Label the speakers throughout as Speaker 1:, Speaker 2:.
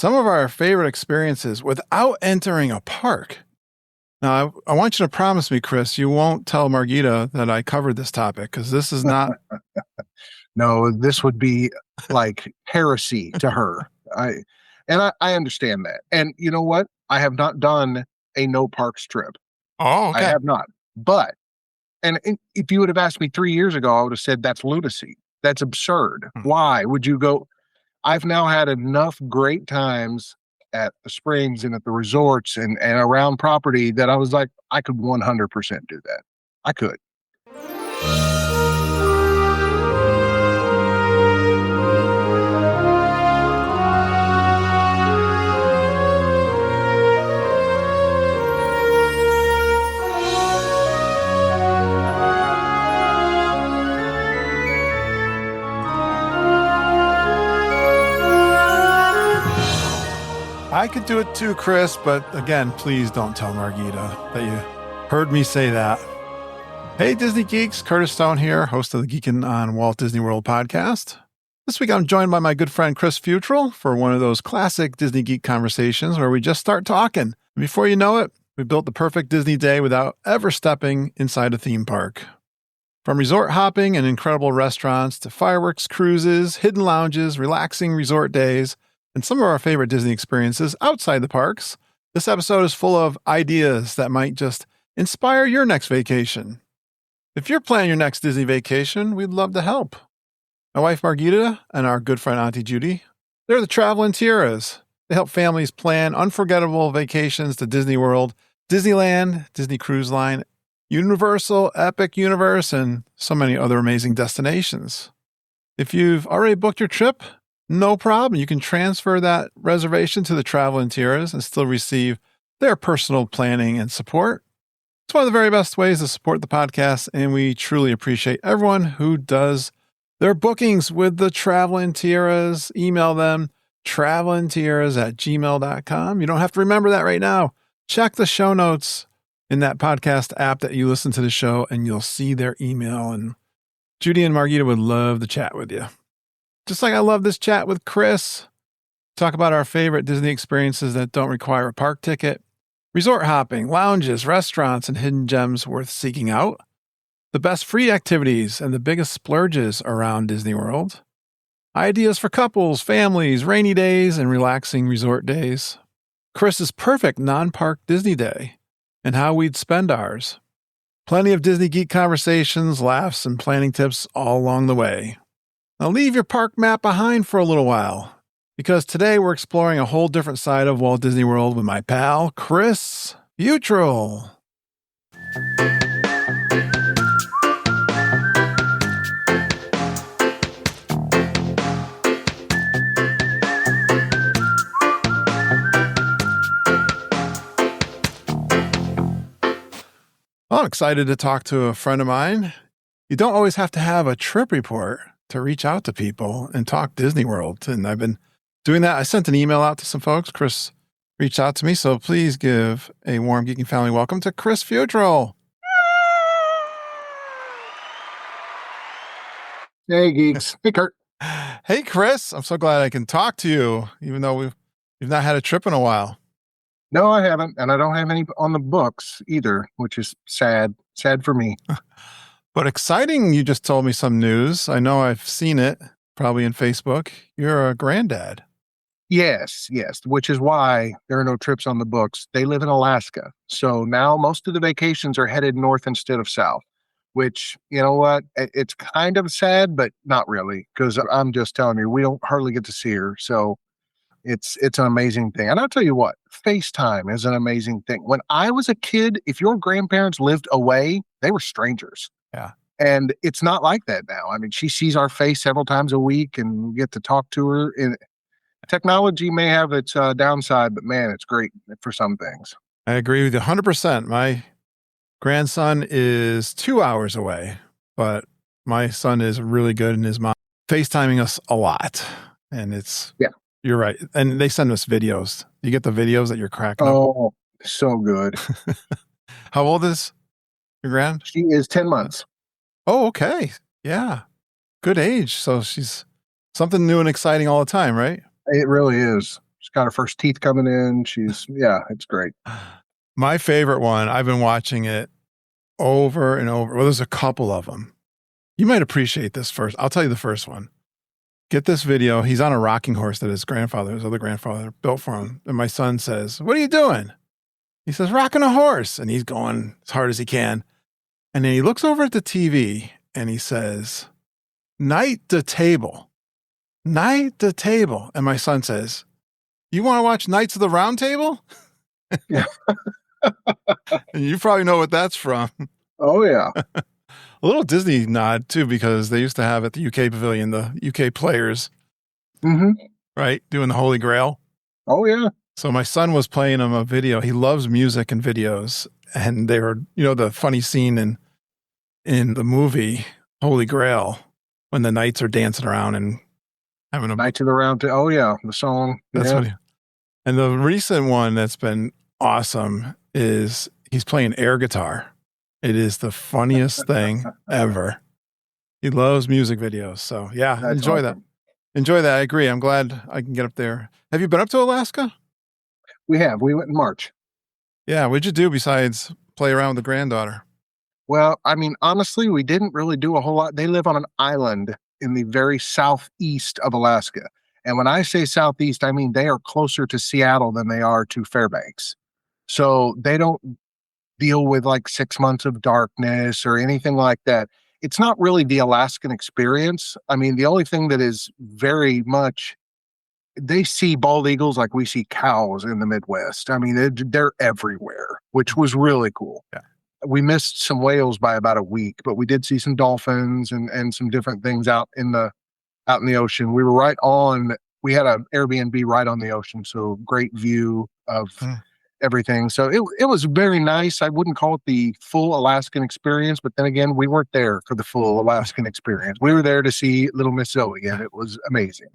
Speaker 1: some of our favorite experiences without entering a park. Now, I want you to promise me, Chris, you won't tell Margita that I covered this topic, because this is not...
Speaker 2: No, this would be like heresy to her. I understand that. And you know what? I have not done a no parks trip.
Speaker 1: Oh, okay.
Speaker 2: I have not. But, and if you would have asked me 3 years ago, I would have said that's lunacy. That's absurd. Why would you go? I've now had enough great times at the springs and at the resorts and around property that I was like, I could 100% do that. I could.
Speaker 1: I could do it too, Chris, but again, please don't tell Margita that you heard me say that. Hey, Disney Geeks, Curtis Stone here, host of the Geekin' on Walt Disney World podcast. This week I'm joined by my good friend Chris Futrell for one of those classic Disney Geek conversations where we just start talking. And before you know it, we built the perfect Disney day without ever stepping inside a theme park. From resort hopping and incredible restaurants to fireworks cruises, hidden lounges, relaxing resort days, and some of our favorite Disney experiences outside the parks, this episode is full of ideas that might just inspire your next vacation. If you're planning your next Disney vacation, we'd love to help. My wife Margita and our good friend Auntie Judy, they're the Traveling Tiaras. They help families plan unforgettable vacations to Disney World, Disneyland, Disney Cruise Line, Universal, Epic Universe, and so many other amazing destinations. If you've already booked your trip, no problem. You can transfer that reservation to the Traveling Tiaras and still receive their personal planning and support. It's one of the very best ways to support the podcast, and we truly appreciate everyone who does their bookings with the Traveling Tiaras. Email them, travelingtiaras@gmail.com. You don't have to remember that right now. Check the show notes in that podcast app that you listen to the show, and you'll see their email. And Judy and Margita would love to chat with you. Just like I love this chat with Chris. Talk about our favorite Disney experiences that don't require a park ticket. Resort hopping, lounges, restaurants, and hidden gems worth seeking out. The best free activities and the biggest splurges around Disney World. Ideas for couples, families, rainy days, and relaxing resort days. Chris's perfect non-park Disney day and how we'd spend ours. Plenty of Disney Geek conversations, laughs, and planning tips all along the way. Now leave your park map behind for a little while, because today we're exploring a whole different side of Walt Disney World with my pal, Chris Futrell. Well, I'm excited to talk to a friend of mine. You don't always have to have a trip report to reach out to people and talk Disney World. And I've been doing that. I sent an email out to some folks. Chris reached out to me. So please give a warm Geeking family welcome to Chris Futrell.
Speaker 2: Hey, geeks. Hey, Kurt.
Speaker 1: Hey, Chris. I'm so glad I can talk to you, even though we've not had a trip in a while.
Speaker 2: No, I haven't. And I don't have any on the books either, which is sad. Sad for me.
Speaker 1: But exciting, you just told me some news. I know I've seen it, probably in Facebook. You're a granddad.
Speaker 2: Yes, which is why there are no trips on the books. They live in Alaska. So now most of the vacations are headed north instead of south, which, you know what, it's kind of sad, but not really, because I'm just telling you, we don't hardly get to see her. So it's an amazing thing. And I'll tell you what, FaceTime is an amazing thing. When I was a kid, if your grandparents lived away, they were strangers.
Speaker 1: Yeah.
Speaker 2: And it's not like that now. I mean, she sees our face several times a week and we get to talk to her. And technology may have its downside, but man, it's great for some things.
Speaker 1: I agree with you 100%. My grandson is 2 hours away, but my son is really good and his mom FaceTiming us a lot. And you're right. And they send us videos. You get the videos that you're cracking up.
Speaker 2: Oh, so good.
Speaker 1: How old is your grand?
Speaker 2: She is 10 months.
Speaker 1: Oh, okay. Yeah. Good age. So she's something new and exciting all the time, right?
Speaker 2: It really is. She's got her first teeth coming in. It's great.
Speaker 1: My favorite one, I've been watching it over and over. Well, there's a couple of them. You might appreciate this first. I'll tell you the first one. Get this video. He's on a rocking horse that his other grandfather, built for him. And my son says, "What are you doing?" He says, "Rocking a horse." And he's going as hard as he can. And then he looks over at the TV and he says, "Knight the table. Knight the table." And my son says, "You want to watch Knights of the Round Table?"
Speaker 2: Yeah.
Speaker 1: And you probably know what that's from.
Speaker 2: Oh, yeah.
Speaker 1: A little Disney nod, too, because they used to have at the UK Pavilion, the UK players, right, doing the Holy Grail.
Speaker 2: Oh, yeah.
Speaker 1: So my son was playing him a video. He loves music and videos. And they were, the funny scene in the movie Holy Grail when the knights are dancing around and having a...
Speaker 2: Knights of the Round Table. Oh, yeah, the song.
Speaker 1: That's
Speaker 2: yeah.
Speaker 1: what and the recent one that's been awesome is he's playing air guitar. It is the funniest thing ever. He loves music videos. So yeah,
Speaker 2: That's
Speaker 1: enjoy
Speaker 2: awesome.
Speaker 1: that. Enjoy that. I agree. I'm glad I can get up there. Have you been up to Alaska?
Speaker 2: We went in March.
Speaker 1: Yeah. What'd you do besides play around with the granddaughter?
Speaker 2: Well, I mean, honestly, we didn't really do a whole lot. They live on an island in the very southeast of Alaska. And when I say southeast, I mean they are closer to Seattle than they are to Fairbanks. So they don't deal with like 6 months of darkness or anything like that. It's not really the Alaskan experience. I mean, the only thing that is very much, they see bald eagles like we see cows in the Midwest. I mean, they're everywhere, which was really cool.
Speaker 1: Yeah.
Speaker 2: We missed some whales by about a week, but we did see some dolphins and some different things out in the ocean. We were we had an Airbnb right on the ocean. So great view of everything. So it was very nice. I wouldn't call it the full Alaskan experience, but then again, we weren't there for the full Alaskan experience. We were there to see little Miss Zoe, and it was amazing.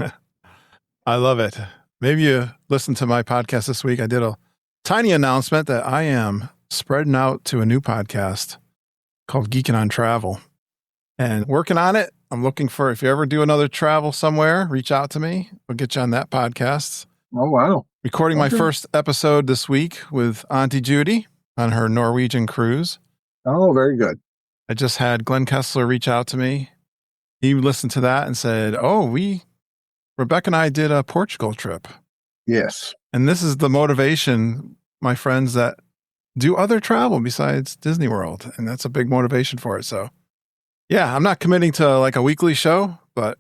Speaker 1: I love it. Maybe you listened to my podcast this week. I did a tiny announcement that I am spreading out to a new podcast called Geeking on Travel and working on it. I'm looking for, if you ever do another travel somewhere, reach out to me. We'll get you on that podcast.
Speaker 2: Oh, wow.
Speaker 1: Recording my first episode this week with Auntie Judy on her Norwegian cruise.
Speaker 2: Oh, very good.
Speaker 1: I just had Glenn Kessler reach out to me. He listened to that and said, Rebecca and I did a Portugal trip.
Speaker 2: Yes.
Speaker 1: And this is the motivation, my friends, that do other travel besides Disney World. And that's a big motivation for it. So yeah, I'm not committing to like a weekly show, but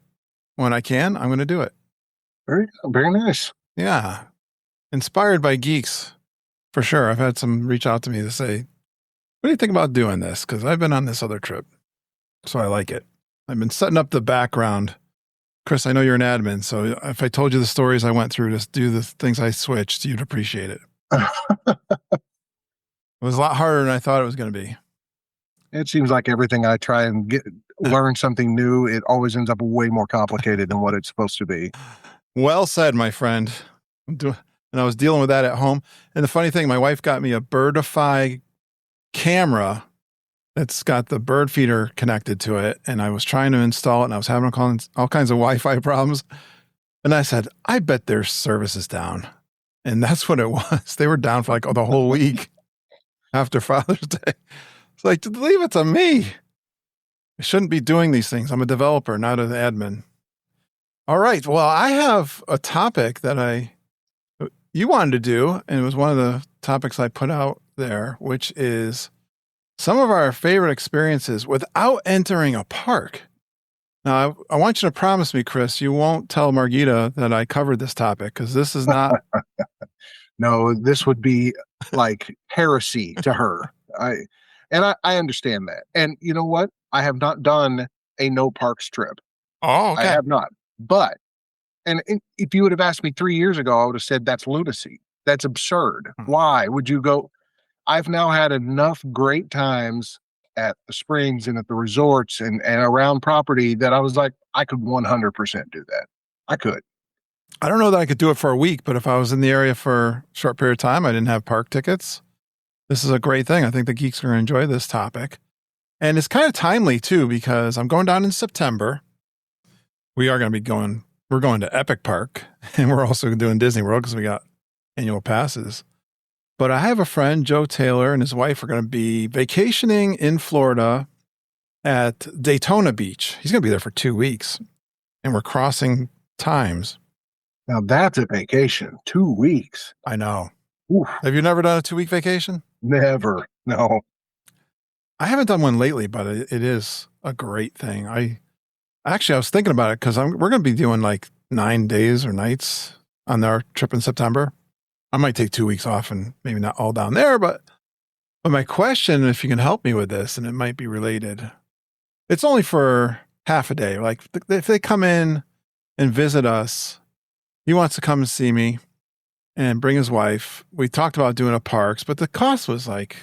Speaker 1: when I can, I'm going to do it.
Speaker 2: Very, very nice.
Speaker 1: Yeah. Inspired by geeks, for sure. I've had some reach out to me to say, what do you think about doing this? Because I've been on this other trip. So I like it. I've been setting up the background. Chris, I know you're an admin. So if I told you the stories I went through to do the things I switched, you'd appreciate it. It was a lot harder than I thought it was going to be.
Speaker 2: It seems like everything I try and learn something new, it always ends up way more complicated than what it's supposed to be.
Speaker 1: Well said, my friend. And I was dealing with that at home. And the funny thing, my wife got me a Birdify camera that's got the bird feeder connected to it. And I was trying to install it and I was having all kinds of Wi-Fi problems. And I said, I bet their service is down. And that's what it was. They were down for like the whole week after Father's Day. It's like, leave it to me. I shouldn't be doing these things. I'm a developer, not an admin. All right. Well, I have a topic that you wanted to do, and it was one of the topics I put out there, which is some of our favorite experiences without entering a park. Now, I want you to promise me, Chris, you won't tell Margita that I covered this topic, because this is not...
Speaker 2: No, this would be like heresy to her. I understand that. And you know what? I have not done a no parks trip.
Speaker 1: Oh, okay.
Speaker 2: I have not. But, and if you would have asked me 3 years ago, I would have said that's lunacy. That's absurd. Why would you go? I've now had enough great times at the springs and at the resorts and around property that I was like, I could 100% do that. I could.
Speaker 1: I don't know that I could do it for a week, but if I was in the area for a short period of time, I didn't have park tickets. This is a great thing. I think the geeks are going to enjoy this topic. And it's kind of timely too, because I'm going down in September. We are going to be going we're going to Epic Park and we're also doing Disney World because we got annual passes. But I have a friend, Joe Taylor, and his wife are going to be vacationing in Florida at Daytona Beach. He's going to be there for 2 weeks, and we're crossing times.
Speaker 2: Now that's a vacation. 2 weeks.
Speaker 1: I know.
Speaker 2: Oof.
Speaker 1: Have you never done a 2-week vacation?
Speaker 2: Never. No.
Speaker 1: I haven't done one lately, but it is a great thing. I was thinking about it because we're going to be doing like 9 days or nights on our trip in September. I might take 2 weeks off and maybe not all down there, but my question, if you can help me with this, and it might be related, it's only for half a day. Like if they come in and visit us, he wants to come and see me and bring his wife. We talked about doing a parks, but the cost was like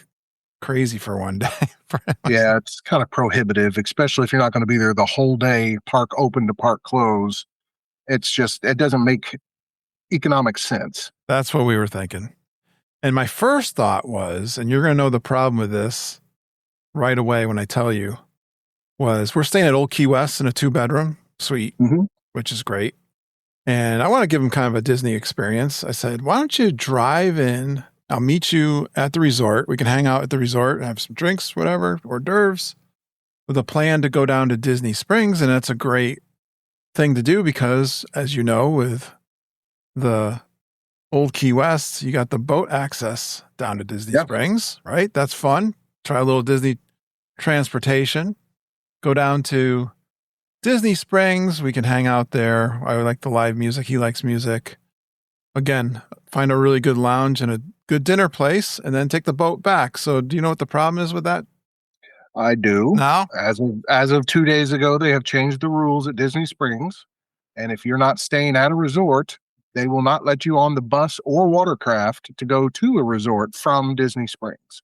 Speaker 1: crazy for one day.
Speaker 2: Yeah, it's kind of prohibitive, especially if you're not going to be there the whole day, park open to park close. It doesn't make economic sense.
Speaker 1: That's what we were thinking. And my first thought was, and you're going to know the problem with this right away when I tell you, was we're staying at Old Key West in a 2-bedroom suite, which is great. And I want to give them kind of a Disney experience. I said, why don't you drive in? I'll meet you at the resort. We can hang out at the resort and have some drinks, whatever, hors d'oeuvres, with a plan to go down to Disney Springs. And that's a great thing to do because, as you know, with the Old Key West, you got the boat access down to Disney Springs, right? That's fun. Try a little Disney transportation. Go down to Disney Springs. We can hang out there. I like the live music. He likes music. Again, find a really good lounge and a good dinner place, and then take the boat back. So do you know what the problem is with that?
Speaker 2: I do.
Speaker 1: Now?
Speaker 2: As of 2 days ago, they have changed the rules at Disney Springs. And if you're not staying at a resort, they will not let you on the bus or watercraft to go to a resort from Disney Springs.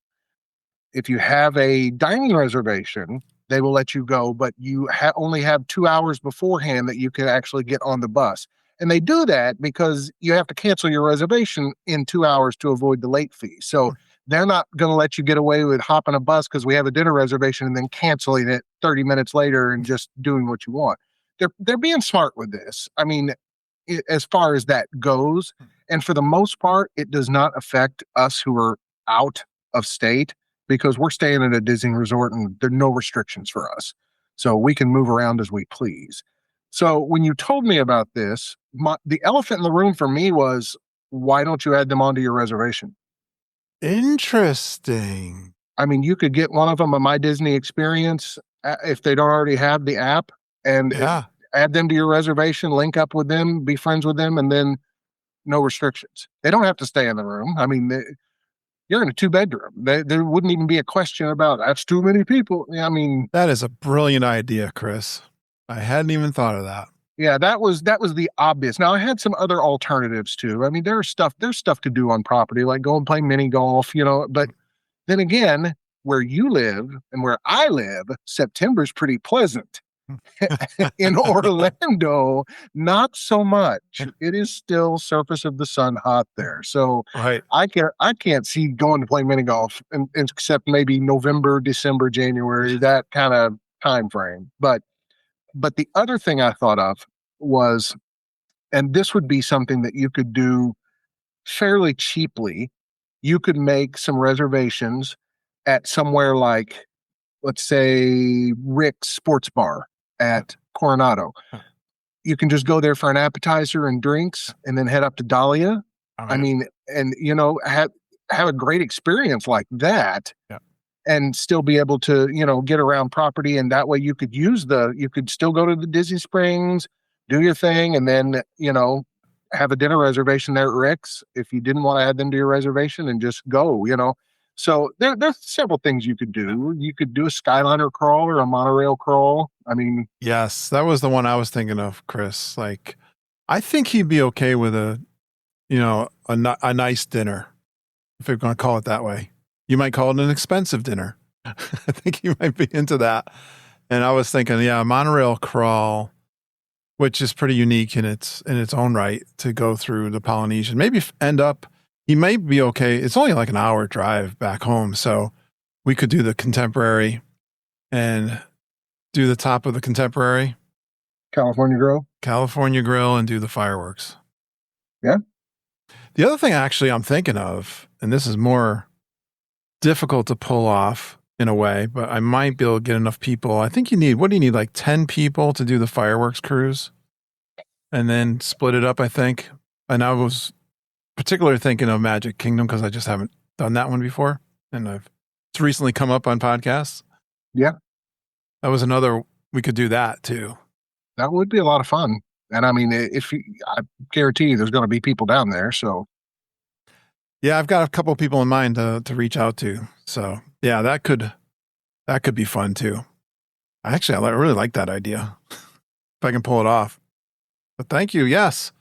Speaker 2: If you have a dining reservation, they will let you go, but you only have 2 hours beforehand that you can actually get on the bus. And they do that because you have to cancel your reservation in 2 hours to avoid the late fee. So they're not going to let you get away with hopping a bus because we have a dinner reservation and then canceling it 30 minutes later and just doing what you want. They're being smart with this. I mean, as far as that goes, and for the most part, it does not affect us who are out of state because we're staying at a Disney resort and there are no restrictions for us. So we can move around as we please. So when you told me about this, the elephant in the room for me was, why don't you add them onto your reservation?
Speaker 1: Interesting.
Speaker 2: I mean, you could get one of them on My Disney Experience if they don't already have the app and add them to your reservation, link up with them, be friends with them, and then no restrictions. They don't have to stay in the room. I mean, you're in a 2-bedroom. There wouldn't even be a question about that's too many people. I mean,
Speaker 1: that is a brilliant idea, Chris. I hadn't even thought of that.
Speaker 2: Yeah, that was the obvious. Now I had some other alternatives too. I mean, there's stuff to do on property, like go and play mini golf, but then again, where you live and where I live, September's pretty pleasant. In Orlando, not so much. It is still surface of the sun hot there. So I can't see going to play mini golf except maybe November, December, January, that kind of time frame. But the other thing I thought of was, and this would be something that you could do fairly cheaply, you could make some reservations at somewhere like, let's say, Rick's Sports Bar at Coronado. You can just go there for an appetizer and drinks and then head up to Dahlia. I mean, and, have a great experience like that. Yeah. And still be able to, get around property. And that way you could you could still go to the Disney Springs, do your thing, and then, have a dinner reservation there at Rick's if you didn't want to add them to your reservation and just go, So there's several things you could do. You could do a Skyliner crawl or a monorail crawl. I mean.
Speaker 1: Yes, that was the one I was thinking of, Chris. Like, I think he'd be okay with a nice dinner, if you're going to call it that way. You might call it an expensive dinner. I think you might be into that. And I was thinking, a monorail crawl, which is pretty unique in its own right, to go through the Polynesian. Maybe he may be okay. It's only like an hour drive back home. So we could do the Contemporary and do the top of the Contemporary.
Speaker 2: California Grill?
Speaker 1: California Grill and do the fireworks.
Speaker 2: Yeah.
Speaker 1: The other thing actually I'm thinking of, and this is more difficult to pull off in a way, but I might be able to get enough people. I think what do you need? Like 10 people to do the fireworks cruise and then split it up, I think. And I was particularly thinking of Magic Kingdom because I just haven't done that one before. And it's recently come up on podcasts.
Speaker 2: Yeah.
Speaker 1: That was another, we could do that too.
Speaker 2: That would be a lot of fun. And I mean, I guarantee you there's going to be people down there. So
Speaker 1: yeah, I've got a couple of people in mind to reach out to. So yeah, that could be fun too. I really like that idea if I can pull it off. But thank you. Yes.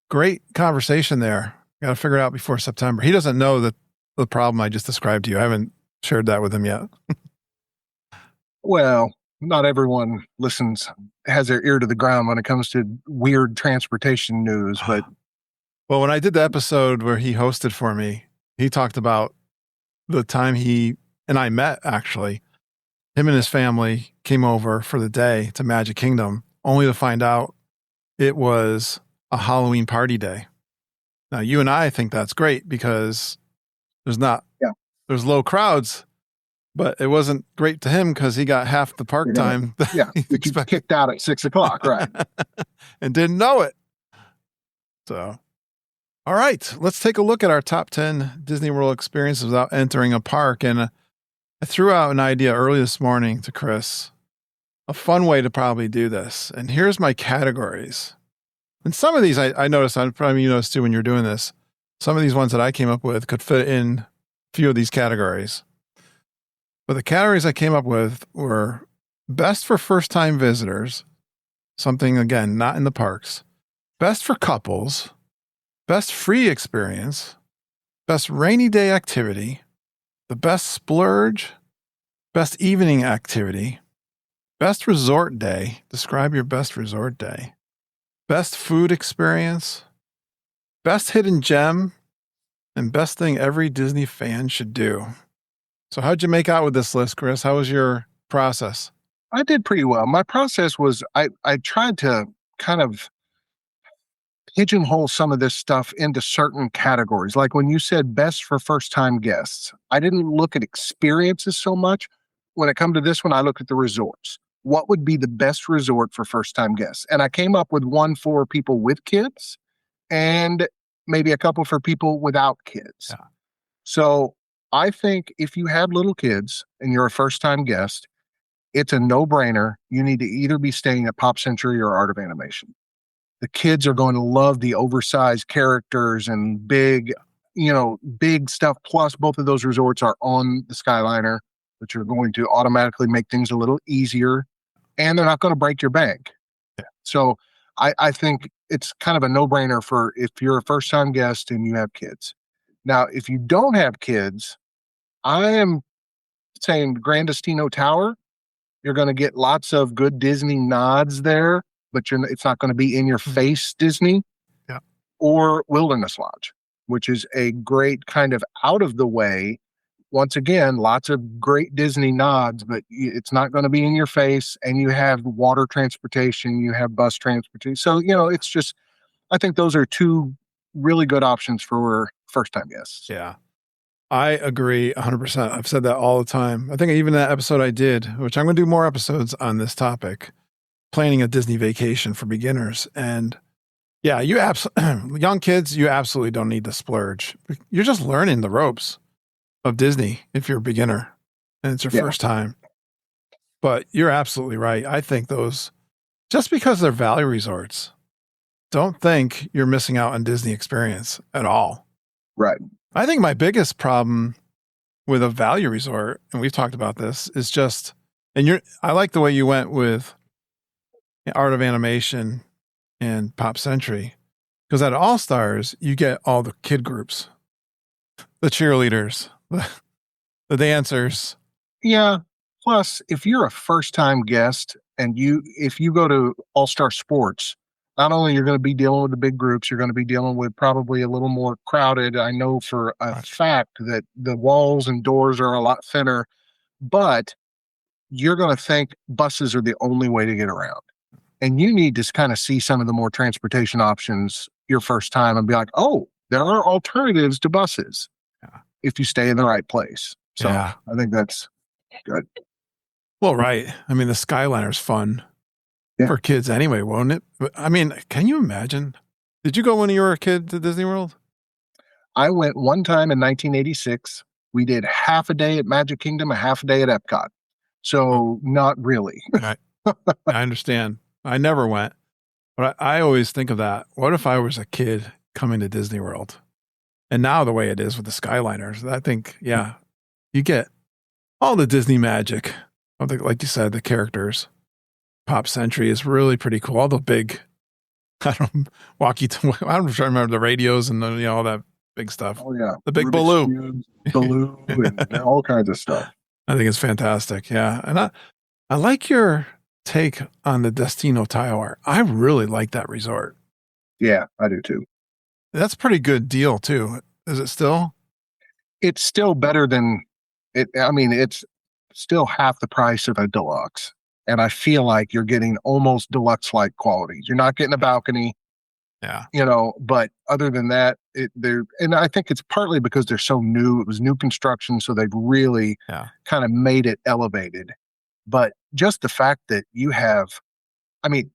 Speaker 1: Great conversation there. Got to figure it out before September. He doesn't know that the problem I just described to you. I haven't shared that with him yet.
Speaker 2: Well, not everyone has their ear to the ground when it comes to weird transportation news, but
Speaker 1: well, when I did the episode where he hosted for me, he talked about the time he and I met, actually. Him and his family came over for the day to Magic Kingdom, only to find out it was a Halloween party day. Now, you and I think that's great because there's low crowds, but it wasn't great to him because he got half the park time.
Speaker 2: Yeah, you kicked out at 6:00, right?
Speaker 1: And didn't know it. So, all right, let's take a look at our top 10 Disney World experiences without entering a park. And I threw out an idea early this morning to Chris, a fun way to probably do this. And here's my categories. And some of these I noticed, probably you noticed too when you're doing this, some of these ones that I came up with could fit in a few of these categories. But the categories I came up with were best for first-time visitors, something, again, not in the parks, best for couples, best free experience, best rainy day activity, the best splurge, best evening activity, best resort day, describe your best resort day, best food experience, best hidden gem, and best thing every Disney fan should do. So how'd you make out with this list, Chris? How was your process?
Speaker 2: I did pretty well. My process was I tried to kind of pigeonhole some of this stuff into certain categories. Like when you said best for first-time guests, I didn't look at experiences so much. When it come to this one, I looked at the resorts. What would be the best resort for first-time guests? And I came up with one for people with kids and maybe a couple for people without kids.
Speaker 1: Yeah.
Speaker 2: So I think if you have little kids and you're a first-time guest, it's a no-brainer. You need to either be staying at Pop Century or Art of Animation. The kids are going to love the oversized characters and big stuff. Plus, both of those resorts are on the Skyliner, which are going to automatically make things a little easier, and they're not going to break your bank.
Speaker 1: Yeah.
Speaker 2: So I think it's kind of a no-brainer for if you're a first-time guest and you have kids. Now, if you don't have kids, I am saying Grand Destino Tower. You're going to get lots of good Disney nods there, but it's not going to be in your face Disney.
Speaker 1: Yeah.
Speaker 2: Or Wilderness Lodge, which is a great kind of out of the way. Once again, lots of great Disney nods, but it's not going to be in your face. And you have water transportation, you have bus transportation. So, it's just, I think those are two really good options for first-time guests.
Speaker 1: Yeah. I agree 100%. I've said that all the time. I think even that episode I did, which I'm going to do more episodes on this topic, planning a Disney vacation for beginners. And yeah, young kids, you absolutely don't need to splurge. You're just learning the ropes of Disney if you're a beginner and it's your first time. But you're absolutely right. I think those, just because they're value resorts, don't think you're missing out on Disney experience at all.
Speaker 2: Right.
Speaker 1: I think my biggest problem with a value resort, and we've talked about this, is just, I like the way you went with Art of Animation and Pop Century, because at All Stars, you get all the kid groups, the cheerleaders, the dancers.
Speaker 2: Yeah. Plus, if you're a first-time guest and if you go to All Star Sports, not only you're going to be dealing with the big groups, you're going to be dealing with probably a little more crowded. I know for a fact that the walls and doors are a lot thinner, but you're going to think buses are the only way to get around. And you need to kind of see some of the more transportation options your first time and be like, oh, there are alternatives to buses if you stay in the right place. So I think that's good.
Speaker 1: Well, right. I mean, the Skyliner's fun for kids anyway, won't it? I mean, can you imagine? Did you go when you were a kid to Disney World?
Speaker 2: I went one time in 1986. We did half a day at Magic Kingdom, a half a day at Epcot. So not really.
Speaker 1: I understand. I never went, but I always think of that. What if I was a kid coming to Disney World? And now the way it is with the Skyliners, I think, you get all the Disney magic. Like you said, the characters. Pop Century is really pretty cool. All the big, I don't remember the radios and all that big stuff.
Speaker 2: Oh yeah,
Speaker 1: the big Baloo,
Speaker 2: and all kinds of stuff.
Speaker 1: I think it's fantastic. Yeah, and I like your take on the Destino Tower. I really like that resort.
Speaker 2: Yeah, I do too.
Speaker 1: That's a pretty good deal too. Is it still?
Speaker 2: It's still better than it. I mean, it's still half the price of a deluxe. And I feel like you're getting almost deluxe-like qualities. You're not getting a balcony.
Speaker 1: Yeah.
Speaker 2: But other than that, and I think it's partly because they're so new. It was new construction, so they've really kind of made it elevated. But just the fact that you have, I mean,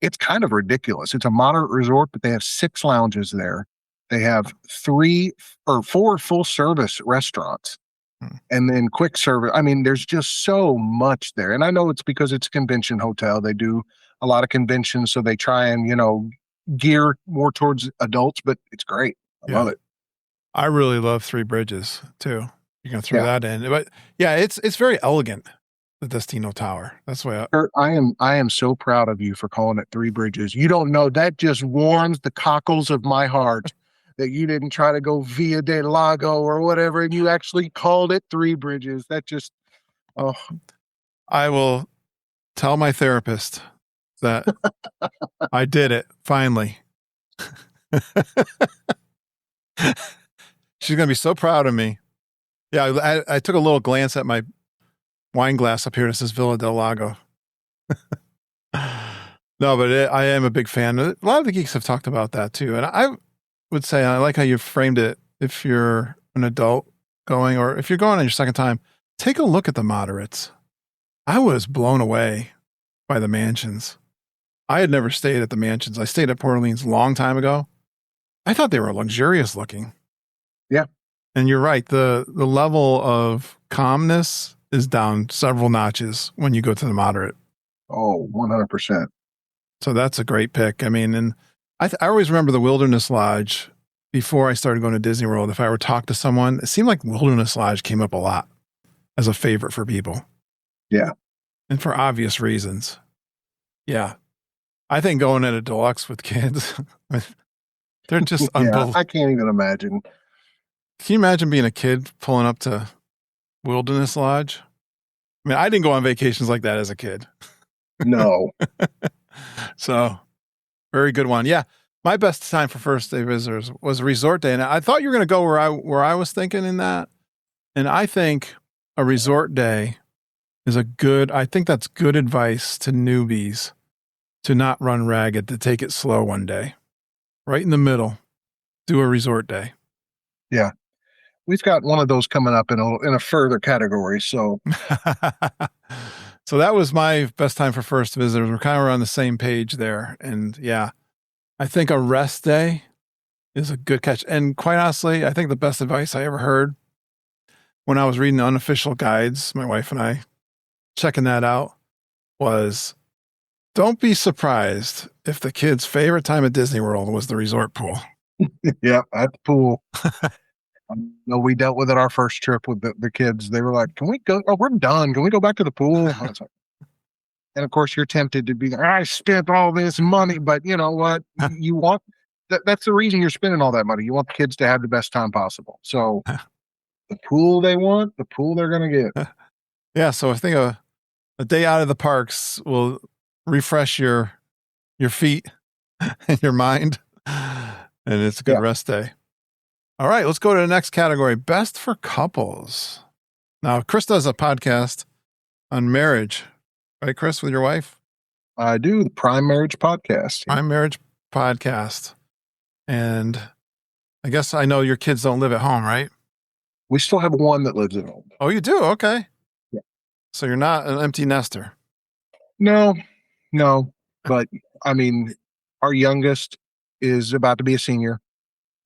Speaker 2: it's kind of ridiculous. It's a moderate resort, but they have 6 lounges there. They have 3 or 4 full-service restaurants. And then quick service. I mean, there's just so much there. And I know it's because it's a convention hotel. They do a lot of conventions, so they try and, gear more towards adults, but it's great. I love it.
Speaker 1: I really love Three Bridges too. You're going to throw that in. But it's very elegant, the Destino Tower. That's why
Speaker 2: Kurt, I am so proud of you for calling it Three Bridges. You don't know, that just warms the cockles of my heart. That you didn't try to go Via del Lago or whatever, and you actually called it Three Bridges. That just,
Speaker 1: I will tell my therapist that I did it, finally. She's going to be so proud of me. Yeah, I took a little glance at my wine glass up here. It says Villa del Lago. No, but I am a big fan. A lot of the geeks have talked about that too. And I would say, I like how you framed it. If you're an adult going, or if you're going on your second time, take a look at the moderates. I was blown away by the mansions. I had never stayed at the mansions. I stayed at Port Orleans a long time ago. I thought they were luxurious looking.
Speaker 2: Yeah.
Speaker 1: And you're right. The level of calmness is down several notches when you go to the moderate.
Speaker 2: Oh, 100%.
Speaker 1: So that's a great pick. I mean, and I always remember the Wilderness Lodge before I started going to Disney World. If I were to talk to someone, it seemed like Wilderness Lodge came up a lot as a favorite for people.
Speaker 2: Yeah.
Speaker 1: And for obvious reasons. Yeah. I think going at a deluxe with kids, they're just unbelievable.
Speaker 2: I can't even imagine.
Speaker 1: Can you imagine being a kid pulling up to Wilderness Lodge? I mean, I didn't go on vacations like that as a kid.
Speaker 2: No.
Speaker 1: So, very good one. Yeah. My best time for first day visitors was a resort day. And I thought you were going to go where I was thinking in that. And I think a resort day is I think that's good advice to newbies to not run ragged, to take it slow one day. Right in the middle, do a resort day.
Speaker 2: Yeah. We've got one of those coming up in a further category. So,
Speaker 1: so that was my best time for first visitors. We're kind of on the same page there. And yeah, I think a rest day is a good catch. And quite honestly, I think the best advice I ever heard when I was reading the unofficial guides, my wife and I checking that out, was don't be surprised if the kids' favorite time at Disney World was the resort pool.
Speaker 2: Yeah, at the pool. No, we dealt with it our first trip with the kids. They were like, can we go? Oh, we're done. Can we go back to the pool? And of course, you're tempted to be, I spent all this money, but you know what? You want that's the reason you're spending all that money. You want the kids to have the best time possible. So the pool they want, the pool they're going to get.
Speaker 1: Yeah. So I think a day out of the parks will refresh your feet and your mind. And it's a good rest day. All right, let's go to the next category. Best for couples. Now, Chris does a podcast on marriage. Right, Chris, with your wife?
Speaker 2: I do, the Prime Marriage Podcast.
Speaker 1: Prime Marriage Podcast. And I guess I know your kids don't live at home, right?
Speaker 2: We still have one that lives at home.
Speaker 1: Oh, you do? Okay.
Speaker 2: Yeah.
Speaker 1: So you're not an empty nester.
Speaker 2: No. But I mean, our youngest is about to be a senior,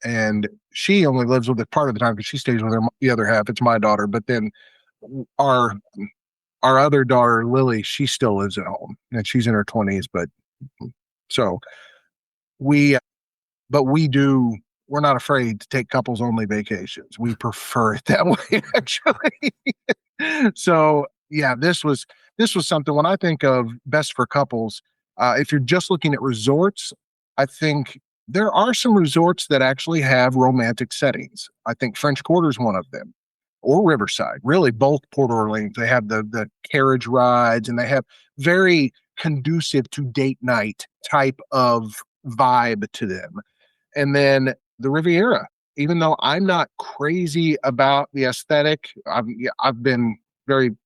Speaker 2: and she only lives with it part of the time because she stays with the other half. It's my daughter. But then our other daughter, Lily, she still lives at home, and she's in her 20s. But so we do. We're not afraid to take couples only vacations. We prefer it that way, actually. So yeah, this was something. When I think of best for couples, if you're just looking at resorts, I think there are some resorts that actually have romantic settings. I think French Quarter is one of them, or Riverside. Really, both Port Orleans. They have the carriage rides, and they have very conducive to date night type of vibe to them. And then the Riviera, even though I'm not crazy about the aesthetic, I've been very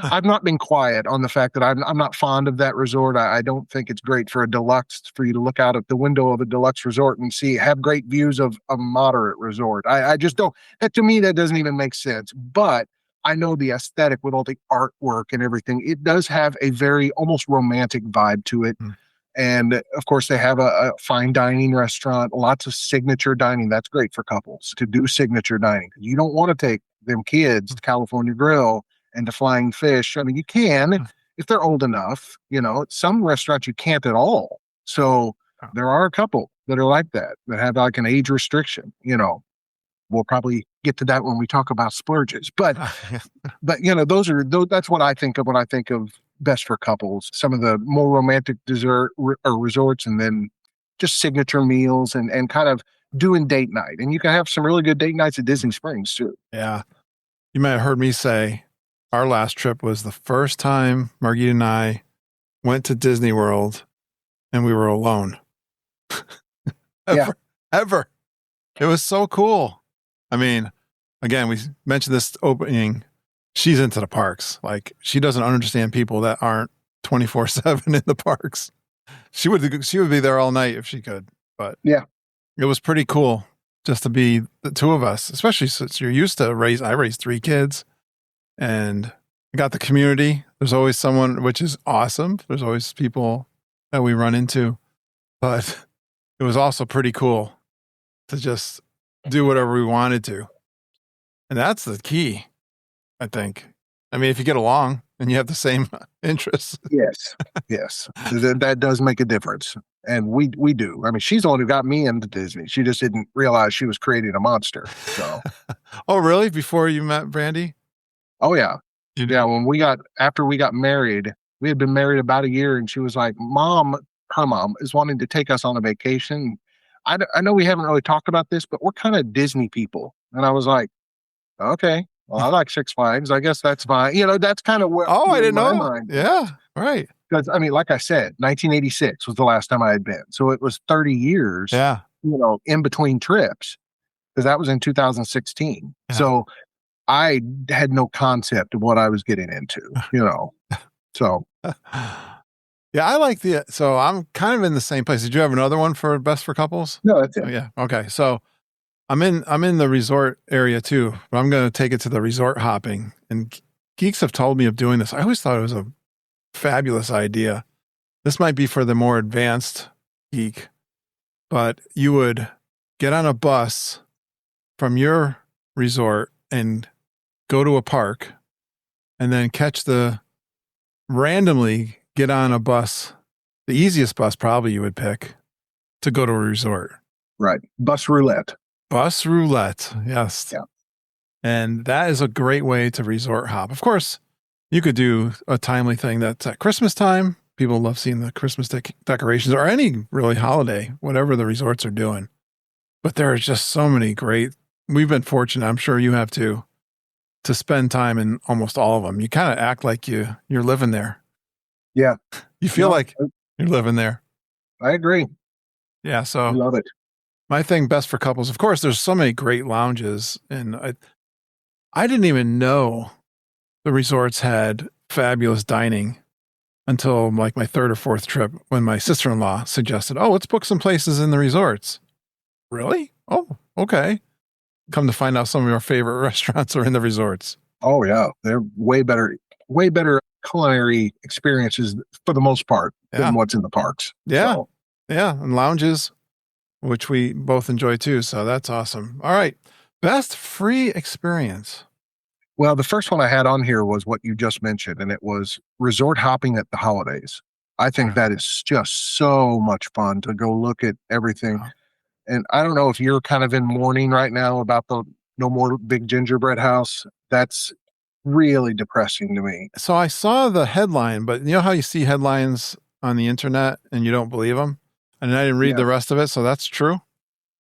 Speaker 2: I've not been quiet on the fact that I'm not fond of that resort. I don't think it's great for you to look out at the window of a deluxe resort and have great views of a moderate resort. I just don't. That, to me, that doesn't even make sense. But I know the aesthetic with all the artwork and everything. It does have a very almost romantic vibe to it.
Speaker 1: Mm.
Speaker 2: And of course, they have a fine dining restaurant, lots of signature dining. That's great for couples to do signature dining. You don't want to take them kids to California Grill and to Flying Fish. I mean, you can if they're old enough. Some restaurants you can't at all. So there are a couple that are like that have like an age restriction. We'll probably get to that when we talk about splurges. But that's what I think of when I think of best for couples. Some of the more romantic dessert or resorts, and then just signature meals and kind of doing date night. And you can have some really good date nights at Disney Springs too.
Speaker 1: Yeah. You might have heard me say our last trip was the first time Margita and I went to Disney World and we were alone. Ever. It was so cool. I mean, again, we mentioned this opening. She's into the parks. Like, she doesn't understand people that aren't 24/7 in the parks. She would be there all night if she could. But
Speaker 2: yeah,
Speaker 1: it was pretty cool just to be the two of us, especially since you're used to I raised 3 kids, and I got the community. There's always someone, which is awesome. There's always people that we run into, but it was also pretty cool to just do whatever we wanted to. And that's the key, I think. I mean, if you get along and you have the same interests.
Speaker 2: Yes. That does make a difference. And we do. I mean, she's the one who got me into Disney. She just didn't realize she was creating a monster. So.
Speaker 1: Oh, really? Before you met Brandy?
Speaker 2: Oh, yeah. Yeah, after we got married, we had been married about a year, and she was like, her mom is wanting to take us on a vacation. I know we haven't really talked about this, but we're kind of Disney people. And I was like, okay, well, I like Six Flags. I guess that's fine. That's kind of where.
Speaker 1: Oh, I didn't know. Mind. Yeah, right.
Speaker 2: Because, I mean, like I said, 1986 was the last time I had been. So it was 30 years, in between trips, because that was in 2016. Yeah. So I had no concept of what I was getting into, so.
Speaker 1: Yeah, I like so I'm kind of in the same place. Did you have another one for best for couples?
Speaker 2: No, that's it.
Speaker 1: Oh, yeah. Okay. So I'm in the resort area too, but I'm going to take it to the resort hopping. And geeks have told me of doing this. I always thought it was a fabulous idea. This might be for the more advanced geek, but you would get on a bus from your resort and go to a park, and then randomly get on a bus, the easiest bus probably you would pick to go to a resort.
Speaker 2: Right. Bus roulette.
Speaker 1: Yes. Yeah. And that is a great way to resort hop. Of course, you could do a timely thing that's at Christmas time. People love seeing the Christmas decorations, or any really holiday, whatever the resorts are doing. But there are just so many we've been fortunate, I'm sure you have too, to spend time in almost all of them. You kind of act like you're living there.
Speaker 2: Yeah.
Speaker 1: You feel like you're living there.
Speaker 2: I agree.
Speaker 1: Yeah. So
Speaker 2: I love it.
Speaker 1: My thing, best for couples, of course, there's so many great lounges, and I didn't even know the resorts had fabulous dining. until like my third or fourth trip when my sister-in-law suggested, oh, let's book some places in the resorts. Really? Oh, okay. Come to find out some of our favorite restaurants are in the resorts.
Speaker 2: Oh yeah, they're way better culinary experiences for the most part than what's in the parks.
Speaker 1: Yeah.
Speaker 2: So.
Speaker 1: Yeah. And lounges, which we both enjoy too. So that's awesome. All right. Best free experience.
Speaker 2: Well, the first one I had on here was what you just mentioned, and it was resort hopping at the holidays. I think that is just so much fun to go look at everything.
Speaker 1: Wow.
Speaker 2: And I don't know if you're kind of in mourning right now about the no more big gingerbread house. That's really depressing to me.
Speaker 1: So I saw the headline, but you know how you see headlines on the internet and you don't believe them? And I didn't read the rest of it. So that's true.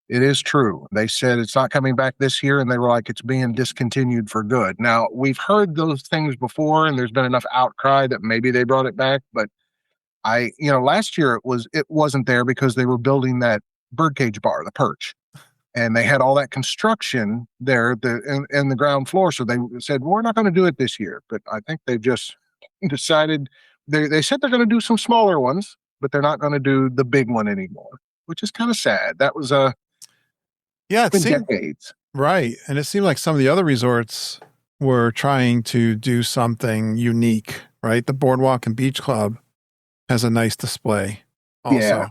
Speaker 2: It is true. They said it's not coming back this year, and they were like, it's being discontinued for good. Now, we've heard those things before, and there's been enough outcry that maybe they brought it back. But last year it wasn't there because they were building that birdcage bar, the Perch, and they had all that construction there in the ground floor. So they said, well, we're not going to do it this year. But I think they've just decided they said they're going to do some smaller ones, but they're not going to do the big one anymore, which is kind of sad. That was
Speaker 1: it
Speaker 2: been
Speaker 1: seemed
Speaker 2: decades.
Speaker 1: right. And it seemed like some of the other resorts were trying to do something unique, right? The Boardwalk and Beach Club has a nice display also.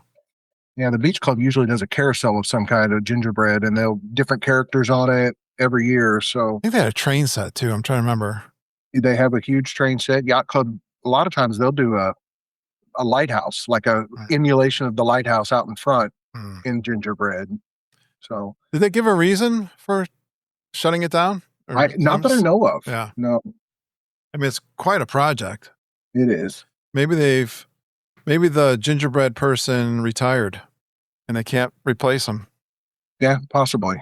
Speaker 2: Yeah, the Beach Club usually does a carousel of some kind of gingerbread, and they'll different characters on it every year. So
Speaker 1: I think they had a train set too. I'm trying to remember.
Speaker 2: They have a huge train set. Yacht Club, a lot of times they'll do a lighthouse, like a emulation of the lighthouse out in front in gingerbread. So
Speaker 1: did they give a reason for shutting it down?
Speaker 2: Not that I know of.
Speaker 1: Yeah.
Speaker 2: No.
Speaker 1: I mean, it's quite a project.
Speaker 2: It is.
Speaker 1: Maybe the gingerbread person retired and they can't replace him.
Speaker 2: Yeah, possibly.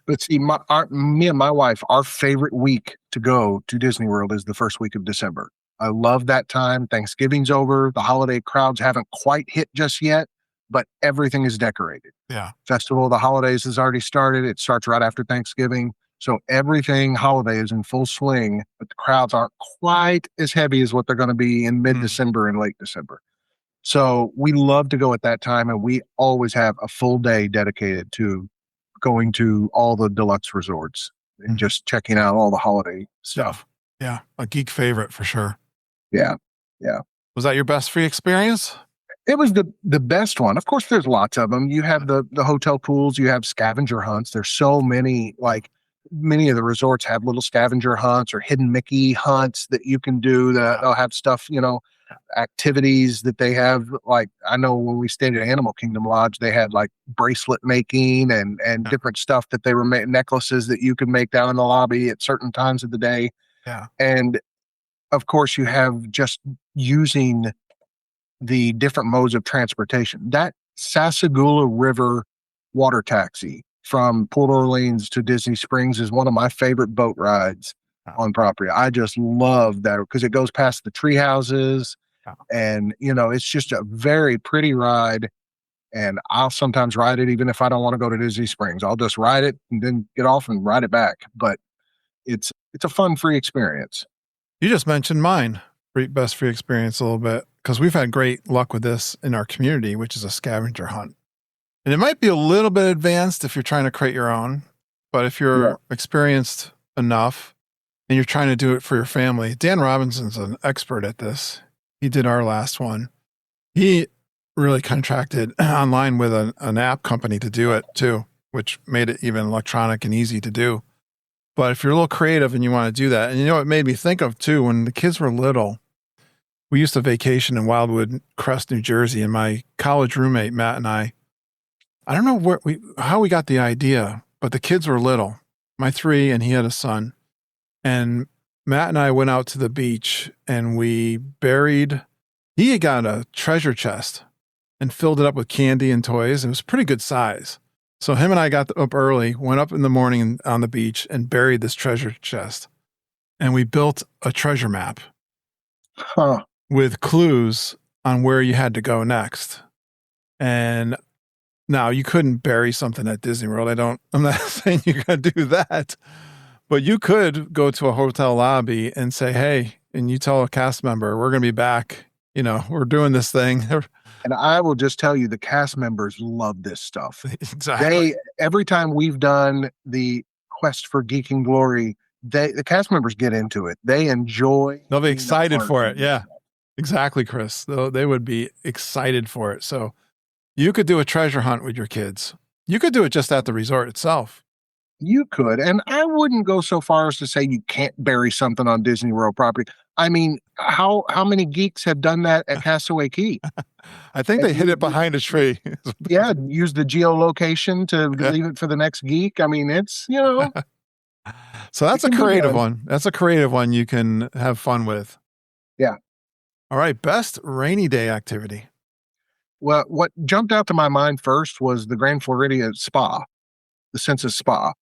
Speaker 2: But see, me and my wife, our favorite week to go to Disney World is the first week of December. I love that time. Thanksgiving's over. The holiday crowds haven't quite hit just yet, but everything is decorated.
Speaker 1: Yeah.
Speaker 2: Festival of the Holidays has already started. It starts right after Thanksgiving. So everything holiday is in full swing, but the crowds aren't quite as heavy as what they're going to be in mid-December and late December. So we love to go at that time, and we always have a full day dedicated to going to all the deluxe resorts and just checking out all the holiday stuff.
Speaker 1: Yeah, a geek favorite for sure.
Speaker 2: Yeah.
Speaker 1: Was that your best free experience?
Speaker 2: It was the best one. Of course, there's lots of them. You have the hotel pools. You have scavenger hunts. There's so many, like many of the resorts have little scavenger hunts or hidden Mickey hunts that you can do. They'll have stuff, activities that they have. Like I know when we stayed at Animal Kingdom Lodge, they had like bracelet making and different stuff that they were necklaces that you could make down in the lobby at certain times of the day.
Speaker 1: Yeah.
Speaker 2: And of course, you have just using the different modes of transportation. That Sassagoula River water taxi from Port Orleans to Disney Springs is one of my favorite boat rides on property. I just love that because it goes past the tree houses and, it's just a very pretty ride. And I'll sometimes ride it even if I don't want to go to Disney Springs. I'll just ride it and then get off and ride it back. But it's a fun, free experience.
Speaker 1: You just mentioned mine, best free experience a little bit, because we've had great luck with this in our community, which is a scavenger hunt. And it might be a little bit advanced if you're trying to create your own, but if you're experienced enough and you're trying to do it for your family, Dan Robinson's an expert at this. He did our last one. He really contracted online with an app company to do it too, which made it even electronic and easy to do. But if you're a little creative and you want to do that, and it made me think of too, when the kids were little, we used to vacation in Wildwood Crest, New Jersey, and my college roommate, Matt, and I don't know how we got the idea, but the kids were little, my 3, and he had a son. And Matt and I went out to the beach and he had got a treasure chest and filled it up with candy and toys. It was pretty good size. So him and I got up early, went up in the morning on the beach and buried this treasure chest. And we built a treasure map with clues on where you had to go next. And now you couldn't bury something at Disney World. I'm not saying you're going to do that, but you could go to a hotel lobby and say, hey, and you tell a cast member, we're going to be back we're doing this thing.
Speaker 2: And I will just tell you, the cast members love this stuff.
Speaker 1: Exactly.
Speaker 2: Every time we've done the Quest for Geek and Glory, the cast members get into it. They enjoy.
Speaker 1: They'll be
Speaker 2: being a
Speaker 1: excited
Speaker 2: part
Speaker 1: for
Speaker 2: of
Speaker 1: it.
Speaker 2: this
Speaker 1: Yeah,
Speaker 2: stuff.
Speaker 1: exactly, Chris. They would be excited for it. So you could do a treasure hunt with your kids. You could do it just at the resort itself.
Speaker 2: You could, and I wouldn't go so far as to say you can't bury something on Disney World property. I mean, how many geeks have done that at Castaway Key?
Speaker 1: I think they hid it behind a tree.
Speaker 2: Yeah, use the geolocation to leave it for the next geek. I mean, it's
Speaker 1: So that's a creative one. That's a creative one you can have fun with.
Speaker 2: Yeah.
Speaker 1: All right, best rainy day activity.
Speaker 2: Well, what jumped out to my mind first was the Grand Floridian Spa, the Census Spa.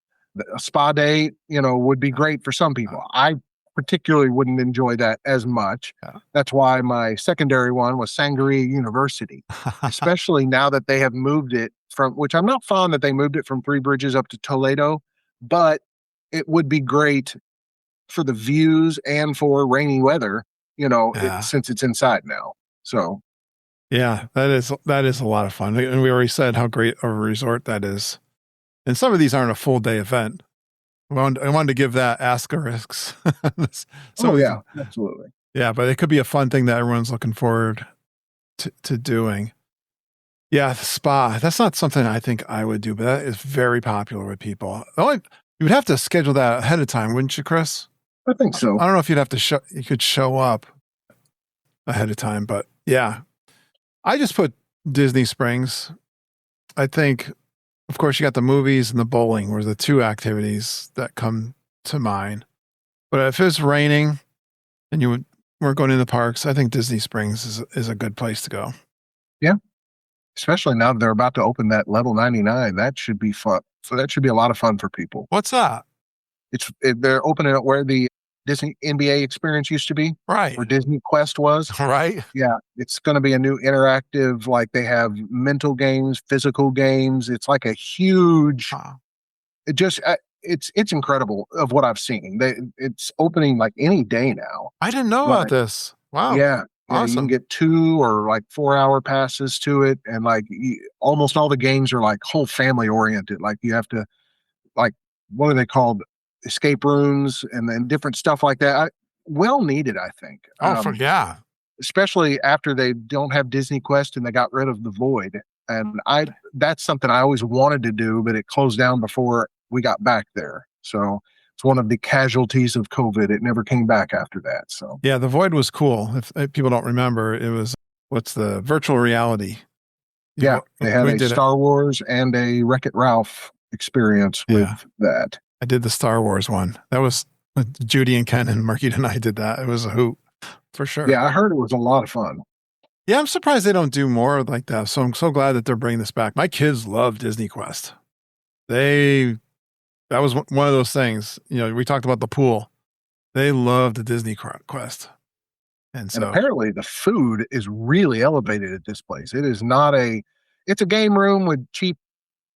Speaker 2: A spa day, would be great for some people. I particularly wouldn't enjoy that as much.
Speaker 1: Yeah.
Speaker 2: That's why my secondary one was Sangria University, especially now that they have moved it from, which I'm not fond that they moved it from Three Bridges up to Toledo, but it would be great for the views and for rainy weather, since it's inside now. So
Speaker 1: yeah, that is a lot of fun. And we already said how great of a resort that is. And some of these aren't a full day event. I wanted to give that asterisks.
Speaker 2: Absolutely.
Speaker 1: Yeah, but it could be a fun thing that everyone's looking forward to doing. Yeah, the spa. That's not something I think I would do, but that is very popular with people. You would have to schedule that ahead of time, wouldn't you, Chris?
Speaker 2: I think so.
Speaker 1: I don't know if you could show up ahead of time, but yeah. I just put Disney Springs. I think, of course, you got the movies and the bowling were the two activities that come to mind. But if it's raining and we're going in the parks, I think Disney Springs is a good place to go.
Speaker 2: Yeah. Especially now that they're about to open that level 99. That should be fun. So that should be a lot of fun for people.
Speaker 1: What's that?
Speaker 2: They're opening it where the Disney NBA experience used to be.
Speaker 1: Right.
Speaker 2: Where Disney Quest was.
Speaker 1: Right.
Speaker 2: Yeah. It's going to be a new interactive, like they have mental games, physical games. It's like a huge, it's incredible of what I've seen. It's opening like any day now.
Speaker 1: I didn't know about this. Wow.
Speaker 2: Yeah.
Speaker 1: Awesome.
Speaker 2: You can get 2 or like 4-hour passes to it. And like almost all the games are like whole family oriented. Like you have to, like, what are they called? Escape rooms and then different stuff like that. Well needed, I think.
Speaker 1: Yeah.
Speaker 2: Especially after they don't have Disney Quest and they got rid of the Void. And that's something I always wanted to do, but it closed down before we got back there. So it's one of the casualties of COVID. It never came back after that. So
Speaker 1: yeah, the Void was cool. If people don't remember, it was what's the virtual reality.
Speaker 2: Yeah, they had a Star Wars and a Wreck-It Ralph experience with that.
Speaker 1: I did the Star Wars one. That was Judy and Ken and Marquita and I did that. It was a hoot for sure.
Speaker 2: Yeah, I heard it was a lot of fun.
Speaker 1: Yeah, I'm surprised they don't do more like that. So I'm so glad that they're bringing this back. My kids love Disney Quest. That was one of those things. We talked about the pool. They love the Disney Quest. And
Speaker 2: apparently the food is really elevated at this place. It is not it's a game room with cheap,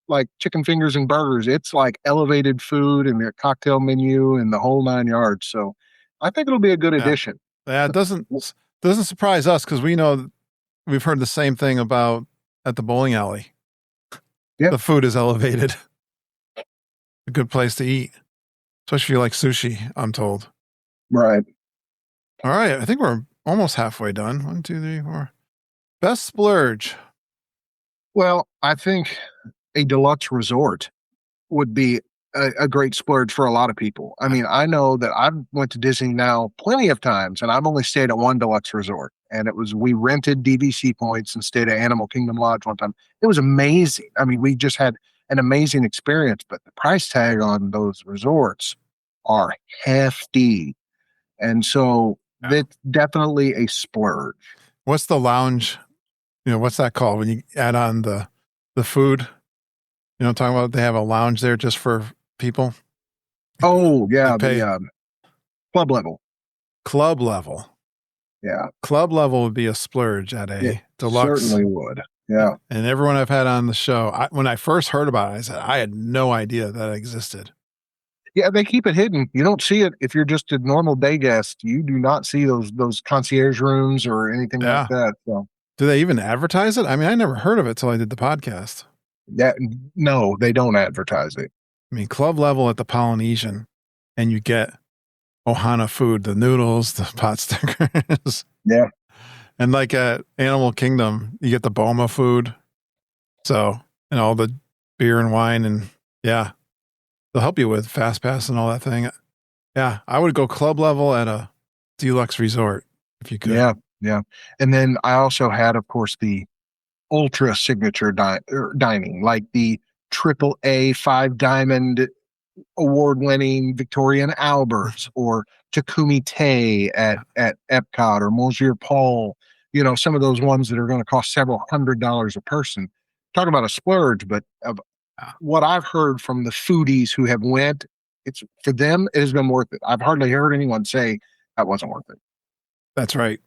Speaker 2: like chicken fingers and burgers. It's like elevated food and their cocktail menu and the whole 9 yards. So I think it'll be a good addition.
Speaker 1: Yeah, it doesn't surprise us because we've heard the same thing about at the bowling alley.
Speaker 2: Yeah.
Speaker 1: The food is elevated. A good place to eat, especially if you like sushi, I'm told.
Speaker 2: Right.
Speaker 1: All right. I think we're almost halfway done. 1, 2, 3, 4. Best splurge.
Speaker 2: Well, I think a deluxe resort would be a great splurge for a lot of people. I mean, I know that I've went to Disney now plenty of times, and I've only stayed at one deluxe resort. And we rented DVC points and stayed at Animal Kingdom Lodge one time. It was amazing. I mean, we just had an amazing experience, but the price tag on those resorts are hefty. And so that's definitely a splurge.
Speaker 1: What's the lounge? What's that called when you add on the food? I'm talking about they have a lounge there just for people.
Speaker 2: Oh, yeah. The club level.
Speaker 1: Club level.
Speaker 2: Yeah.
Speaker 1: Club level would be a splurge at a deluxe.
Speaker 2: Certainly would. Yeah.
Speaker 1: And everyone I've had on the show, when I first heard about it, I said, I had no idea that existed.
Speaker 2: Yeah, they keep it hidden. You don't see it if you're just a normal day guest. You do not see those concierge rooms or anything like
Speaker 1: Yeah.
Speaker 2: that. So
Speaker 1: Do they even advertise it? I mean, I never heard of it till I did the podcast.
Speaker 2: that no, they don't advertise it.
Speaker 1: I mean, club level at the Polynesian, and you get Ohana food, the noodles, the pot stickers.
Speaker 2: Yeah.
Speaker 1: And like at Animal Kingdom, you get the Boma food. So, and all the beer and wine. And yeah, they'll help you with Fast Pass and all that thing. Yeah, I would go club level at a deluxe resort if you could.
Speaker 2: Yeah. Yeah. And then I also had, of course, the ultra signature dining, like the triple A 5 diamond award winning Victoria and Albert's or Takumi Tay at Epcot or Monsieur Paul, some of those ones that are going to cost several $100s a person. Talk about a splurge, but of what I've heard from the foodies who have went, it's for them, it has been worth it. I've hardly heard anyone say that wasn't worth it.
Speaker 1: That's right.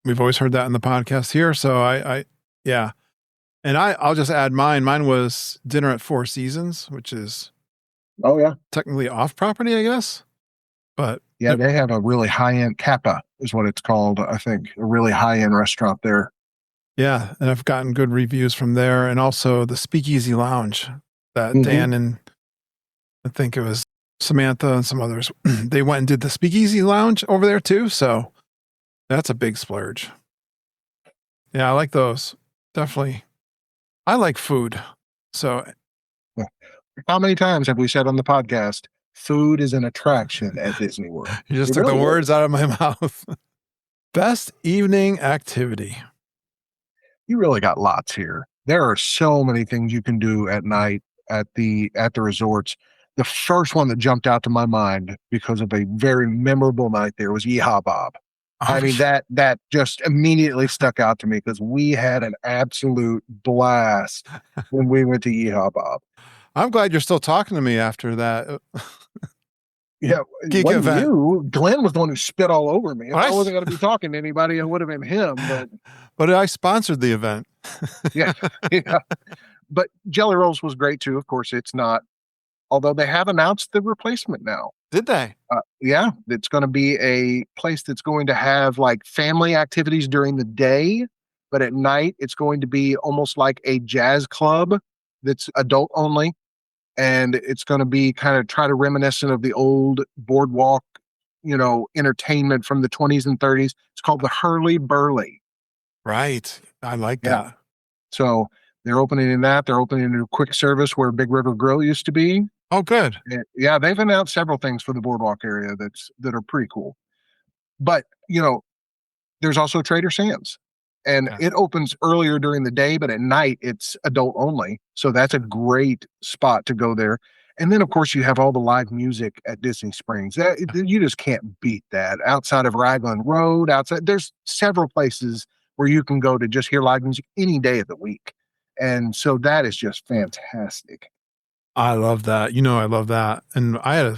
Speaker 1: We've always heard that in the podcast here. So yeah. And I'll just add mine. Mine was dinner at Four Seasons, which is technically off property, I guess. But
Speaker 2: yeah, they have a really high end Kappa is what it's called. I think a really high end restaurant there.
Speaker 1: Yeah, and I've gotten good reviews from there, and also the Speakeasy Lounge that Dan and I think it was Samantha and some others, they went and did the Speakeasy Lounge over there too. So that's a big splurge. Yeah, I like those. Definitely. I like food. So
Speaker 2: how many times have we said on the podcast, food is an attraction at Disney World?
Speaker 1: You just took the words out of my mouth. Best evening activity.
Speaker 2: You really got lots here. There are so many things you can do at night at the resorts. The first one that jumped out to my mind because of a very memorable night there was Yeehaw Bob. I mean, that just immediately stuck out to me because we had an absolute blast when we went to Yeehaw Bob.
Speaker 1: I'm glad you're still talking to me after that.
Speaker 2: Yeah,
Speaker 1: Geek event.
Speaker 2: Glenn was the one who spit all over me. If I wasn't going to be talking to anybody, it would have been him.
Speaker 1: But I sponsored the event.
Speaker 2: yeah. But Jelly Rolls was great too. Of course, it's not. Although they have announced the replacement now.
Speaker 1: Did they?
Speaker 2: Yeah, it's going to be a place that's going to have like family activities during the day, but at night it's going to be almost like a jazz club that's adult only. And it's going to be kind of try to reminiscent of the old boardwalk, entertainment from the 20s and 30s. It's called the Hurly Burly.
Speaker 1: Right. I like that.
Speaker 2: So they're opening in that. They're opening a new quick service where Big River Grill used to be.
Speaker 1: Oh, good.
Speaker 2: And, yeah, they've announced several things for the boardwalk area that are pretty cool. But, there's also Trader Sam's. And it opens earlier during the day, but at night it's adult only. So that's a great spot to go there. And then, of course, you have all the live music at Disney Springs. You just can't beat that. Outside of Raglan Road, there's several places where you can go to just hear live music any day of the week. And so that is just fantastic.
Speaker 1: I love that. I love that. And I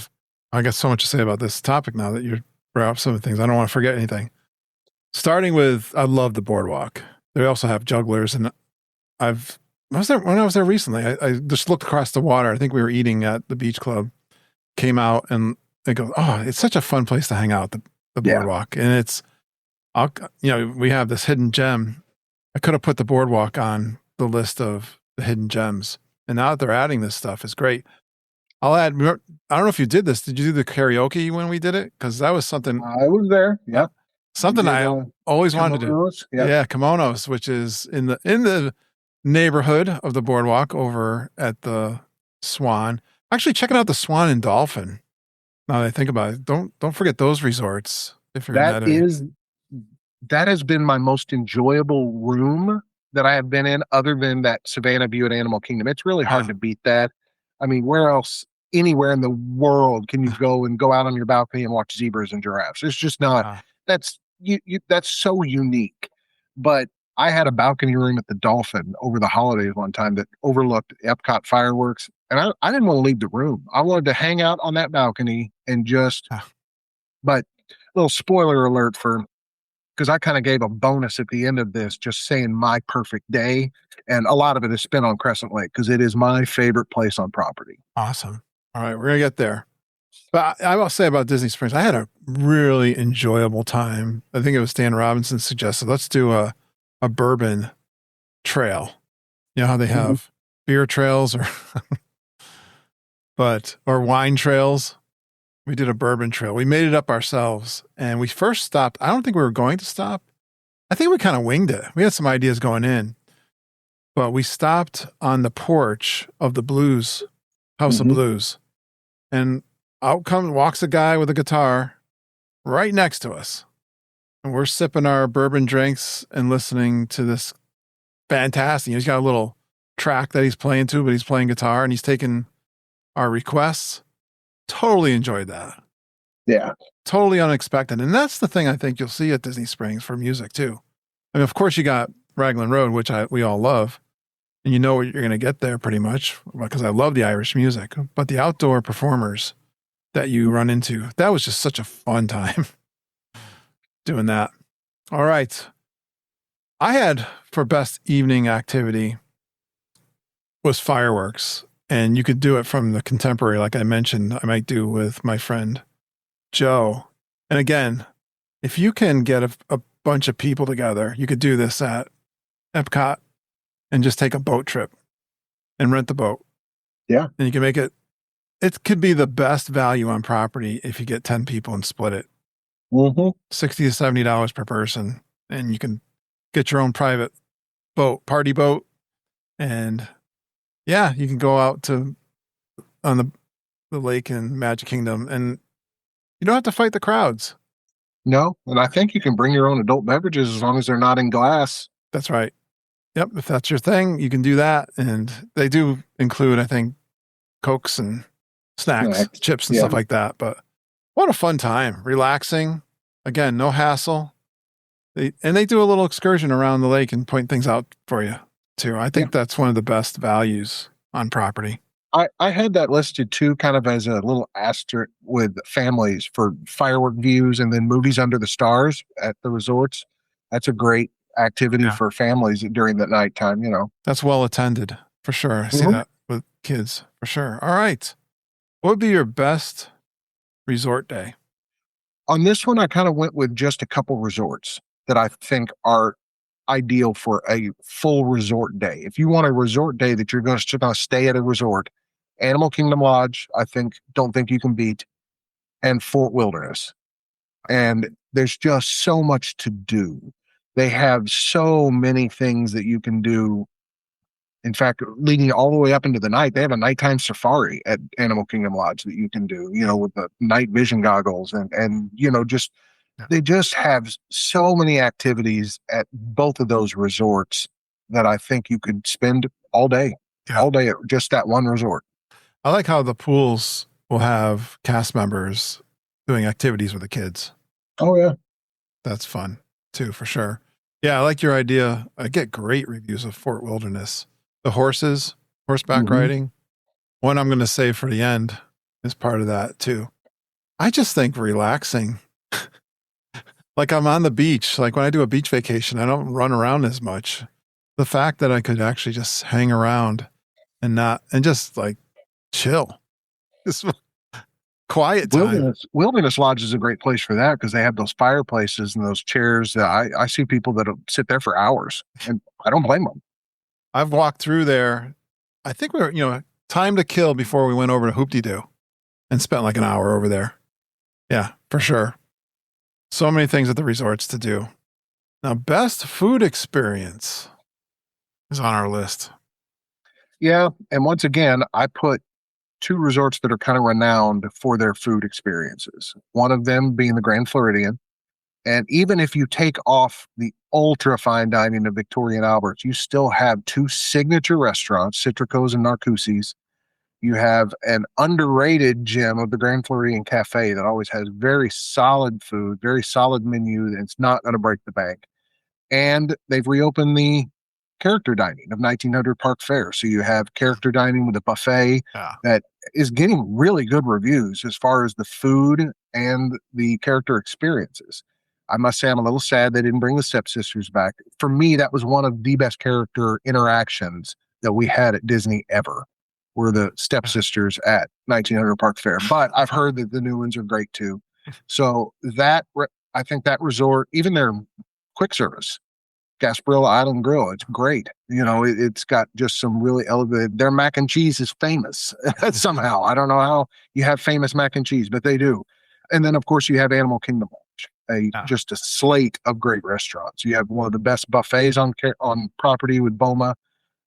Speaker 1: got so much to say about this topic now that you brought up some of the things. I don't want to forget anything. Starting with, I love the boardwalk. They also have jugglers, and when I was there recently, I just looked across the water. I think we were eating at the beach club, came out, and they go, oh, it's such a fun place to hang out, the boardwalk. And we have this hidden gem. I could have put the boardwalk on the list of the hidden gems. And now that they're adding this stuff, it's great. I'll add, I don't know if you did this. Did you do the karaoke when we did it? Because that was something.
Speaker 2: I was there. Yeah.
Speaker 1: Something I always wanted to do.
Speaker 2: Yep.
Speaker 1: Yeah, Kimonos, which is in the neighborhood of the boardwalk over at the Swan. Actually, checking out the Swan and Dolphin. Now that I think about it, don't forget those resorts. If you're
Speaker 2: that has been my most enjoyable room that I have been in, other than that Savannah View at Animal Kingdom. It's really hard to beat that. I mean, where else, anywhere in the world, can you go out on your balcony and watch zebras and giraffes? It's just not. That's so unique. But I had a balcony room at the Dolphin over the holidays one time that overlooked Epcot fireworks. And I didn't want to leave the room. I wanted to hang out on that balcony and but a little spoiler alert because I kind of gave a bonus at the end of this, just saying my perfect day. And a lot of it is spent on Crescent Lake because it is my favorite place on property.
Speaker 1: Awesome. All right, we're going to get there. But I will say about Disney Springs, I had a really enjoyable time. I think it was Dan Robinson suggested, let's do a bourbon trail. You know how they
Speaker 2: Mhm.
Speaker 1: have beer trails or wine trails. We did a bourbon trail. We made it up ourselves. And we first stopped. I don't think we were going to stop. I think we kind of winged it. We had some ideas going in, but we stopped on the porch of the Blues, House of
Speaker 2: Mhm.
Speaker 1: Blues. And walks a guy with a guitar right next to us. And we're sipping our bourbon drinks and listening to this fantastic. He's got a little track that he's playing to, but he's playing guitar and he's taking our requests. Totally enjoyed that.
Speaker 2: Yeah.
Speaker 1: Totally unexpected. And that's the thing I think you'll see at Disney Springs for music too. I mean, of course, you got Raglan Road, which we all love, and you know what you're going to get there pretty much because I love the Irish music. But the outdoor performers that you run into, that was just such a fun time doing that. All right. I had for best evening activity was fireworks, and you could do it from the contemporary, like I mentioned, I might do with my friend Joe. And again, if you can get a bunch of people together, you could do this at Epcot and just take a boat trip and rent the boat.
Speaker 2: Yeah.
Speaker 1: And you can make it, it could be the best value on property if you get 10 people and split it.
Speaker 2: Mm-hmm.
Speaker 1: $60 to $70 per person. And you can get your own private boat, party boat. And yeah, you can go out to on the lake in Magic Kingdom and you don't have to fight the crowds.
Speaker 2: No, and I think you can bring your own adult beverages as long as they're not in glass.
Speaker 1: That's right. Yep. If that's your thing, you can do that. And they do include, I think, Cokes and snacks, chips and
Speaker 2: Yeah.
Speaker 1: stuff like that. But what a fun time. Relaxing. Again, no hassle. They do a little excursion around the lake and point things out for you too. I think that's one of the best values on property.
Speaker 2: I had that listed too, kind of as a little asterisk with families for firework views and then movies under the stars at the resorts. That's a great activity
Speaker 1: Yeah.
Speaker 2: for families during the nighttime, you know.
Speaker 1: That's well attended for sure. I see that with kids for sure. All right. What would be your best resort day?
Speaker 2: On this one, I kind of went with just a couple resorts that I think are ideal for a full resort day. If you want a resort day that you're going to stay at a resort, Animal Kingdom Lodge, don't think you can beat, and Fort Wilderness. And there's just so much to do. They have so many things that you can do. In fact, leading all the way up into the night, they have a nighttime safari at Animal Kingdom Lodge that you can do, you know, with the night vision goggles and you know, they just have so many activities at both of those resorts that I think you could spend all day at just that one resort.
Speaker 1: I like how the pools will have cast members doing activities with the kids.
Speaker 2: Oh, yeah.
Speaker 1: That's fun too, for sure. Yeah, I like your idea. I get great reviews of Fort Wilderness. The horseback riding. One I'm going to save for the end is part of that too. I just think relaxing. Like I'm on the beach. Like when I do a beach vacation, I don't run around as much. The fact that I could actually just hang around and just like chill. Just quiet time.
Speaker 2: Wilderness Lodge is a great place for that because they have those fireplaces and those chairs. I see people that sit there for hours, and I don't blame them.
Speaker 1: I've walked through there. I think we were, time to kill before we went over to Hoop-de-Doo and spent like an hour over there. Yeah, for sure. So many things at the resorts to do. Now, best food experience is on our list.
Speaker 2: Yeah, and once again, I put two resorts that are kind of renowned for their food experiences. One of them being the Grand Floridian. And even if you take off the ultra fine dining of Victoria and Albert's, you still have two signature restaurants, Citrico's and Narcoossee's. You have an underrated gem of the Grand Floridian Cafe that always has very solid food, very solid menu, and it's not going to break the bank. And they've reopened the character dining of 1900 Park Fair. So you have character dining with a buffet that is getting really good reviews as far as the food and the character experiences. I must say I'm a little sad they didn't bring the stepsisters back. For me, that was one of the best character interactions that we had at Disney ever. were the stepsisters at 1900 Park Fair. But I've heard that the new ones are great too. So I think that resort, even their quick service, Gasparilla Island Grill, it's great. It's got just some really elevated. Their mac and cheese is famous somehow. I don't know how you have famous mac and cheese, but they do. And then of course you have Animal Kingdom Lodge, just a slate of great restaurants. You have one of the best buffets on property with Boma.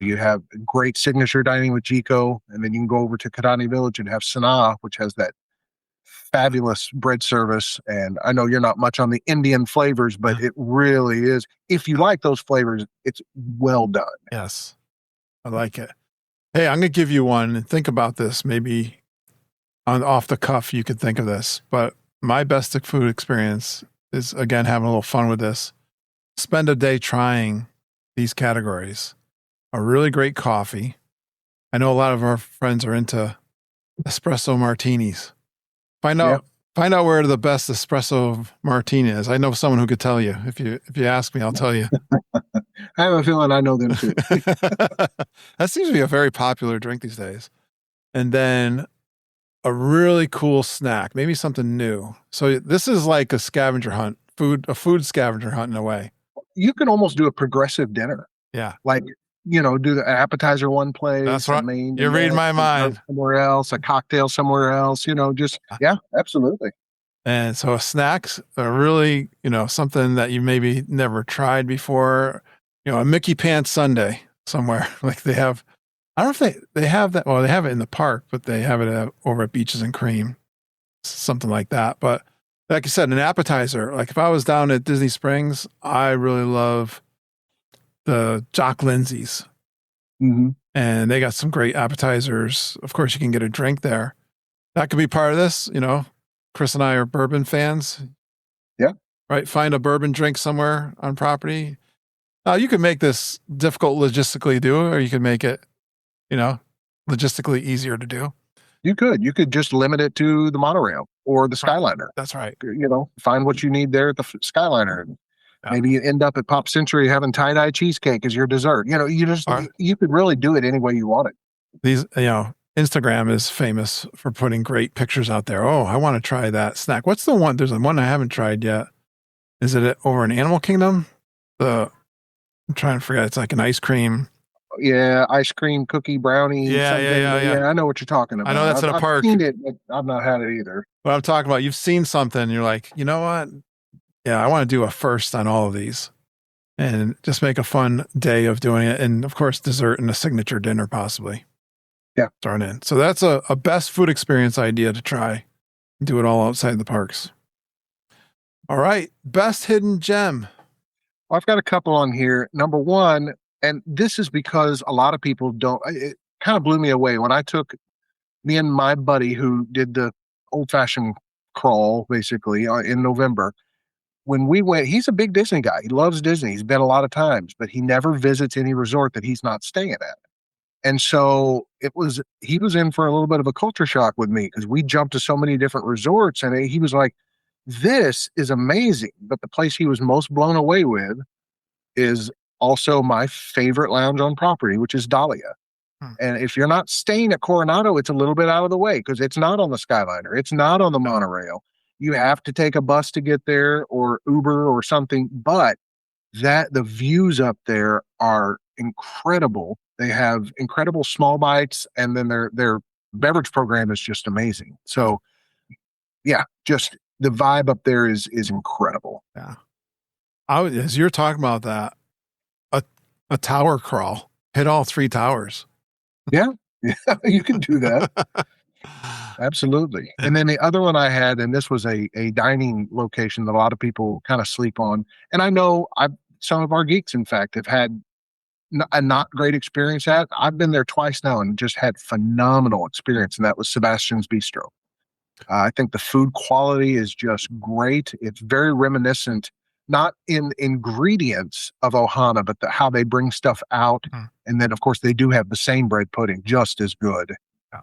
Speaker 2: You have great signature dining with Jico, and then you can go over to Kadani Village and have Sanaa, which has that fabulous bread service. And I know you're not much on the Indian flavors, but it really is. If you like those flavors, it's well done.
Speaker 1: Yes, I like it. Hey, I'm going to give you one. Think about this. Maybe off the cuff, you could think of this. But my best food experience is, again, having a little fun with this. Spend a day trying these categories. A really great coffee. I know a lot of our friends are into espresso martinis. Find out where the best espresso martini is. I know someone who could tell you. If you ask me, I'll tell you.
Speaker 2: I have a feeling I know them too.
Speaker 1: That seems to be a very popular drink these days. And then a really cool snack, maybe something new. So this is like a scavenger hunt, a food scavenger hunt in a way.
Speaker 2: You can almost do a progressive dinner.
Speaker 1: Yeah.
Speaker 2: Like, do the appetizer one place.
Speaker 1: That's right. You're reading my mind.
Speaker 2: Somewhere else, a cocktail somewhere else, absolutely.
Speaker 1: And so snacks are really, something that you maybe never tried before, a Mickey Pants sundae somewhere. Like they have, I don't know if they have that. Well, they have it in the park, but they have it over at Beaches and Cream, something like that. But like you said, an appetizer, like if I was down at Disney Springs, I really love the Jock Lindsay's.
Speaker 2: Mm-hmm.
Speaker 1: And they got some great appetizers. Of course, you can get a drink there. That could be part of this. Chris and I are bourbon fans.
Speaker 2: Yeah.
Speaker 1: Right. Find a bourbon drink somewhere on property. You could make this difficult logistically to do, or you could make it, logistically easier to do.
Speaker 2: You could just limit it to the monorail or the Skyliner.
Speaker 1: That's right.
Speaker 2: Find what you need there at the Skyliner. Maybe you end up at Pop Century having tie-dye cheesecake as your dessert. You could really do it any way you want it.
Speaker 1: These, Instagram is famous for putting great pictures out there. Oh, I want to try that snack. What's the one? There's one I haven't tried yet. Is it over in Animal Kingdom? I'm trying to forget. It's like an ice cream.
Speaker 2: Yeah, ice cream, cookie, brownie.
Speaker 1: Yeah.
Speaker 2: I know what you're talking about.
Speaker 1: I know that's in a park.
Speaker 2: I've seen it, but I've not had it either.
Speaker 1: But I'm talking about, you've seen something, and you're like, you know what? Yeah, I want to do a first on all of these and just make a fun day of doing it. And of course, dessert and a signature dinner possibly.
Speaker 2: Yeah.
Speaker 1: Thrown in. So that's a best food experience idea to try. Do it all outside the parks. All right. Best hidden gem.
Speaker 2: I've got a couple on here. Number one, and this is because a lot of people don't, it kind of blew me away when I took me and my buddy who did the old fashioned crawl basically in November. When we went, he's a big Disney guy. He loves Disney. He's been a lot of times, but he never visits any resort that he's not staying at. And so he was in for a little bit of a culture shock with me because we jumped to so many different resorts, and he was like, this is amazing. But the place he was most blown away with is also my favorite lounge on property, which is Dahlia. And if you're not staying at Coronado, it's a little bit out of the way because it's not on the Skyliner. It's not on the monorail. You have to take a bus to get there or Uber or something, but the views up there are incredible. They have incredible small bites, and then their beverage program is just amazing. So yeah, just the vibe up there is incredible.
Speaker 1: Yeah. As you're talking about that, a tower crawl, hit all 3 towers.
Speaker 2: Yeah, you can do that. Absolutely. And then the other one I had, and this was a dining location that a lot of people kind of sleep on. And I know some of our geeks, in fact, have had a not great experience at. I've been there twice now and just had phenomenal experience. And that was Sebastian's Bistro. I think the food quality is just great. It's very reminiscent, not in ingredients of Ohana, but how they bring stuff out. And then, of course, they do have the same bread pudding, just as good,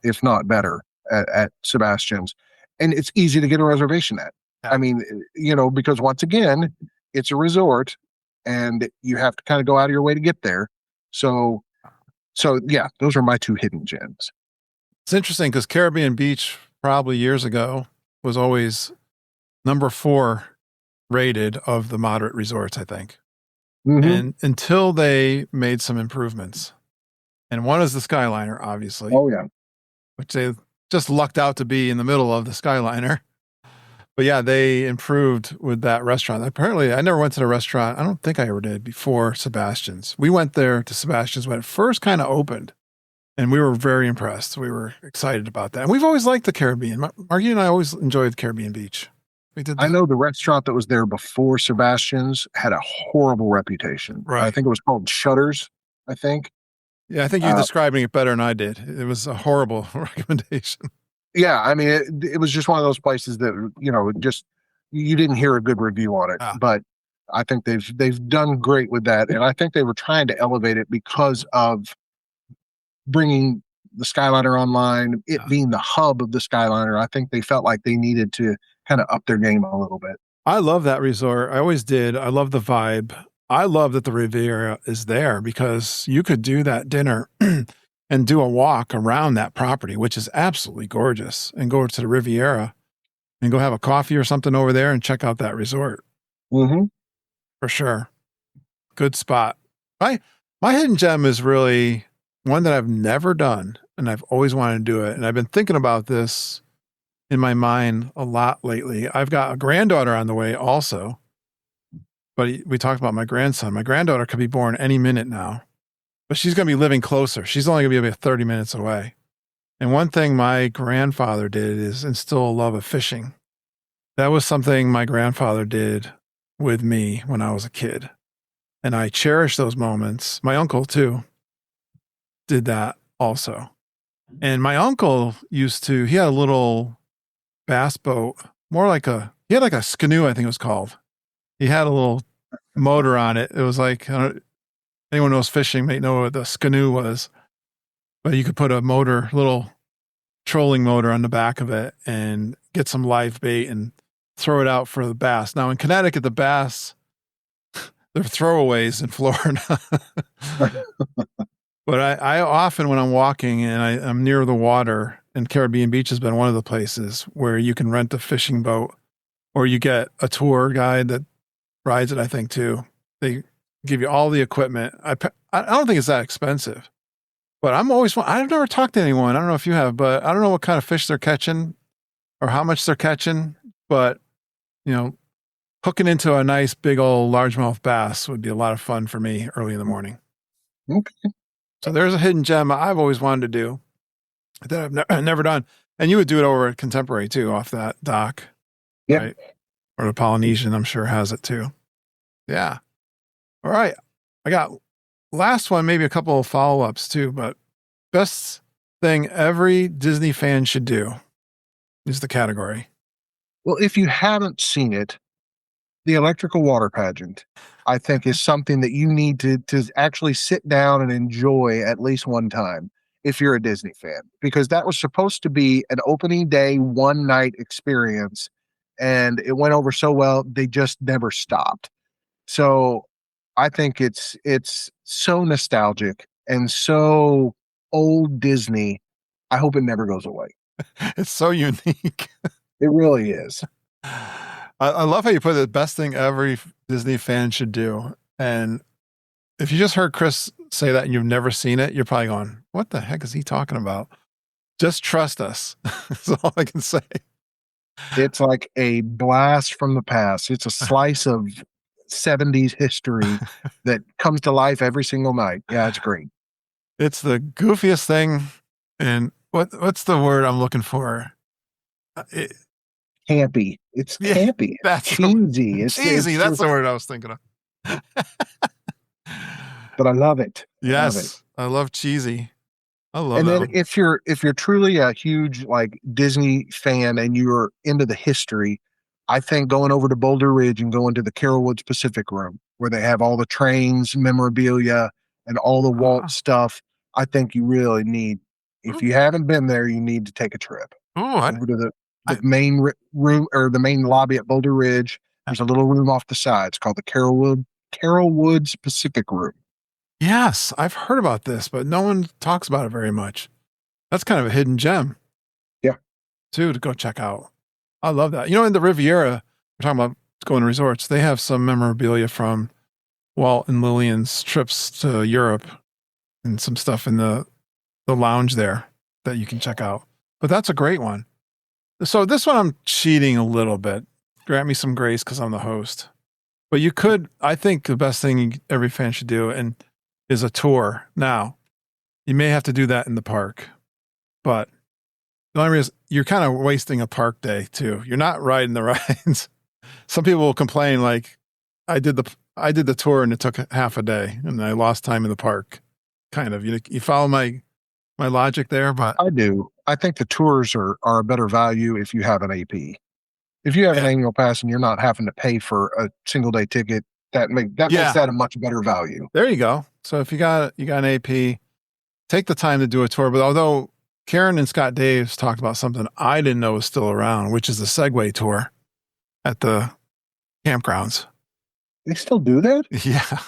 Speaker 2: if not better, at Sebastian's. And it's easy to get a reservation at. I mean, because once again, it's a resort and you have to kind of go out of your way to get there. So yeah, those are my 2 hidden gems.
Speaker 1: It's interesting because Caribbean Beach probably years ago was always number 4 rated of the moderate resorts, I think.
Speaker 2: Mm-hmm.
Speaker 1: And until they made some improvements. And one is the Skyliner, obviously,
Speaker 2: Oh yeah.
Speaker 1: which they just lucked out to be in the middle of the Skyliner. But yeah, they improved with that restaurant. Apparently, I never went to the restaurant. I don't think I ever did before Sebastian's. We went there to Sebastian's when it first kind of opened, and we were very impressed. We were excited about that. And we've always liked the Caribbean. Margie and I always enjoyed Caribbean Beach. We did
Speaker 2: I
Speaker 1: that.
Speaker 2: know the restaurant that was there before Sebastian's had a horrible reputation. I
Speaker 1: Right.
Speaker 2: think it was called Shutters, I think.
Speaker 1: Yeah, I think you're
Speaker 2: Uh,
Speaker 1: describing it better than I did. It was a horrible recommendation.
Speaker 2: yeah, I mean, it was just one of those places that, just you didn't hear a good review on it.
Speaker 1: Ah,
Speaker 2: But I think they've done great with that. And I think they were trying to elevate it because of bringing the Skyliner online, it
Speaker 1: yeah.
Speaker 2: being the hub of the Skyliner. I think they felt like they needed to kind of up their game a little bit.
Speaker 1: I love that resort. I always did. I love the vibe. I love that the Riviera is there because you could do that dinner and do a walk around that property, which is absolutely gorgeous, and go to the Riviera and go have a coffee or something over there and check out that resort
Speaker 2: Mm-hmm.
Speaker 1: for sure. Good spot. My hidden gem is really one that I've never done, and I've always wanted to do it. And I've been thinking about this in my mind a lot lately. I've got a granddaughter on the way also, but we talked about my grandson. My granddaughter could be born any minute now, but she's going to be living closer. She's only going to be about 30 minutes away. And one thing my grandfather did is instill a love of fishing. That was something my grandfather did with me when I was a kid. And I cherish those moments. My uncle, too, did that also. And my uncle he had a little bass boat, he had like a skanu, I think it was called. He had a little motor on it. It was like, anyone knows fishing may know what the skanu was, but you could put a little trolling motor on the back of it and get some live bait and throw it out for the bass. Now in Connecticut, the bass, they're throwaways in Florida. But I often, when I'm walking and I'm near the water, and Caribbean Beach has been one of the places where you can rent a fishing boat or you get a tour guide that rides it, I think, too. They give you all the equipment. I don't think it's that expensive, but I've never talked to anyone. I don't know if you have, but I don't know what kind of fish they're catching or how much they're catching, but hooking into a nice big old largemouth bass would be a lot of fun for me early in the morning.
Speaker 2: Okay.
Speaker 1: So there's a hidden gem I've always wanted to do that I've never done. And you would do it over at Contemporary too, off that dock.
Speaker 2: Yep.
Speaker 1: Right? Or the Polynesian, I'm sure, has it too. Yeah. All right. I got last one, maybe a couple of follow-ups too, but best thing every Disney fan should do is the category.
Speaker 2: Well, if you haven't seen it, the electrical water pageant, I think, is something that you need to actually sit down and enjoy at least one time if you're a Disney fan, because that was supposed to be an opening day, one night experience. And it went over so well, they just never stopped. So I think it's so nostalgic and so old Disney. I hope it never goes away.
Speaker 1: It's so unique.
Speaker 2: It really is.
Speaker 1: I love how you put it, the best thing every Disney fan should do. And if you just heard Chris say that and you've never seen it, you're probably going, what the heck is he talking about? Just trust us. That's all I can say.
Speaker 2: It's like a blast from the past. It's a slice of 70s history that comes to life every single night. Yeah, it's great.
Speaker 1: It's the goofiest thing. And what's the word I'm looking for?
Speaker 2: Campy. It's
Speaker 1: Yeah,
Speaker 2: campy.
Speaker 1: that's
Speaker 2: Cheesy.
Speaker 1: cheesy. That's the word I was thinking of.
Speaker 2: But I love it.
Speaker 1: Yes, I love cheesy. I love
Speaker 2: And
Speaker 1: that
Speaker 2: then
Speaker 1: one.
Speaker 2: if you're truly a huge like Disney fan and you're into the history, I think going over to Boulder Ridge and going to the Carol Woods Pacific Room where they have all the trains, memorabilia, and all the Walt stuff, I think you really need. If you haven't been there, you need to take a trip over to the main room or the main lobby at Boulder Ridge. There's a little room off the side. It's called the Carol Woods Pacific Room.
Speaker 1: Yes, I've heard about this, but no one talks about it very much. That's kind of a hidden gem.
Speaker 2: Yeah.
Speaker 1: Too, to go check out. I love that. In the Riviera, we're talking about going to resorts. They have some memorabilia from Walt and Lillian's trips to Europe and some stuff in the lounge there that you can check out. But that's a great one. So this one I'm cheating a little bit. Grant me some grace because I'm the host. But you could, I think the best thing every fan should do is a tour. Now, you may have to do that in the park, but the only reason you're kind of wasting a park day too. You're not riding the rides. Some people will complain like, I did the tour and it took half a day and I lost time in the park. Kind of, you follow my logic there, but
Speaker 2: I do. I think the tours are a better value if you have an AP. If you have an annual pass and you're not having to pay for a single day ticket, that makes that a much better value.
Speaker 1: There you go. So if you got an AP, take the time to do a tour. But although Karen and Scott Daves talked about something I didn't know was still around, which is the Segway tour at the campgrounds.
Speaker 2: They still do that?
Speaker 1: Yeah.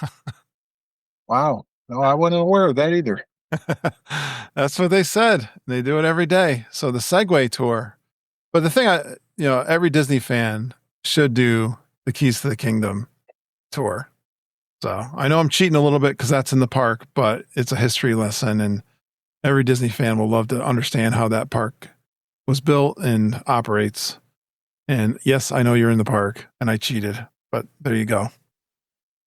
Speaker 2: Wow. No, I wasn't aware of that either.
Speaker 1: That's what they said. They do it every day. So the Segway tour. But the thing every Disney fan should do the Keys to the Kingdom tour. So I know I'm cheating a little bit because that's in the park, but it's a history lesson and every Disney fan will love to understand how that park was built and operates. And yes, I know you're in the park and I cheated, but there you go.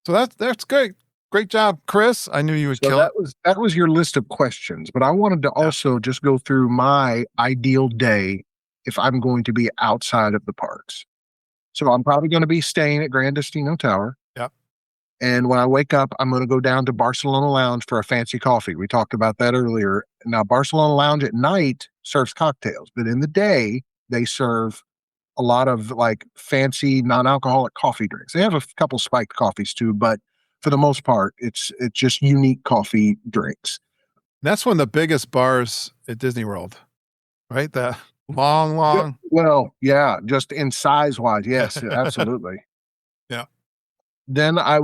Speaker 1: So that's great. Great job, Chris. I knew you would kill it.
Speaker 2: That was your list of questions, but I wanted to also just go through my ideal day if I'm going to be outside of the parks. So I'm probably going to be staying at Gran Destino Tower.
Speaker 1: Yep.
Speaker 2: And when I wake up, I'm going to go down to Barcelona Lounge for a fancy coffee. We talked about that earlier. Now, Barcelona Lounge at night serves cocktails, but in the day, they serve a lot of like fancy non-alcoholic coffee drinks. They have a couple spiked coffees too, but for the most part, it's just unique coffee drinks.
Speaker 1: That's one of the biggest bars at Disney World, right? That long.
Speaker 2: Yeah, well, yeah, just in size wise. Yes, absolutely.
Speaker 1: Yeah.
Speaker 2: Then I'd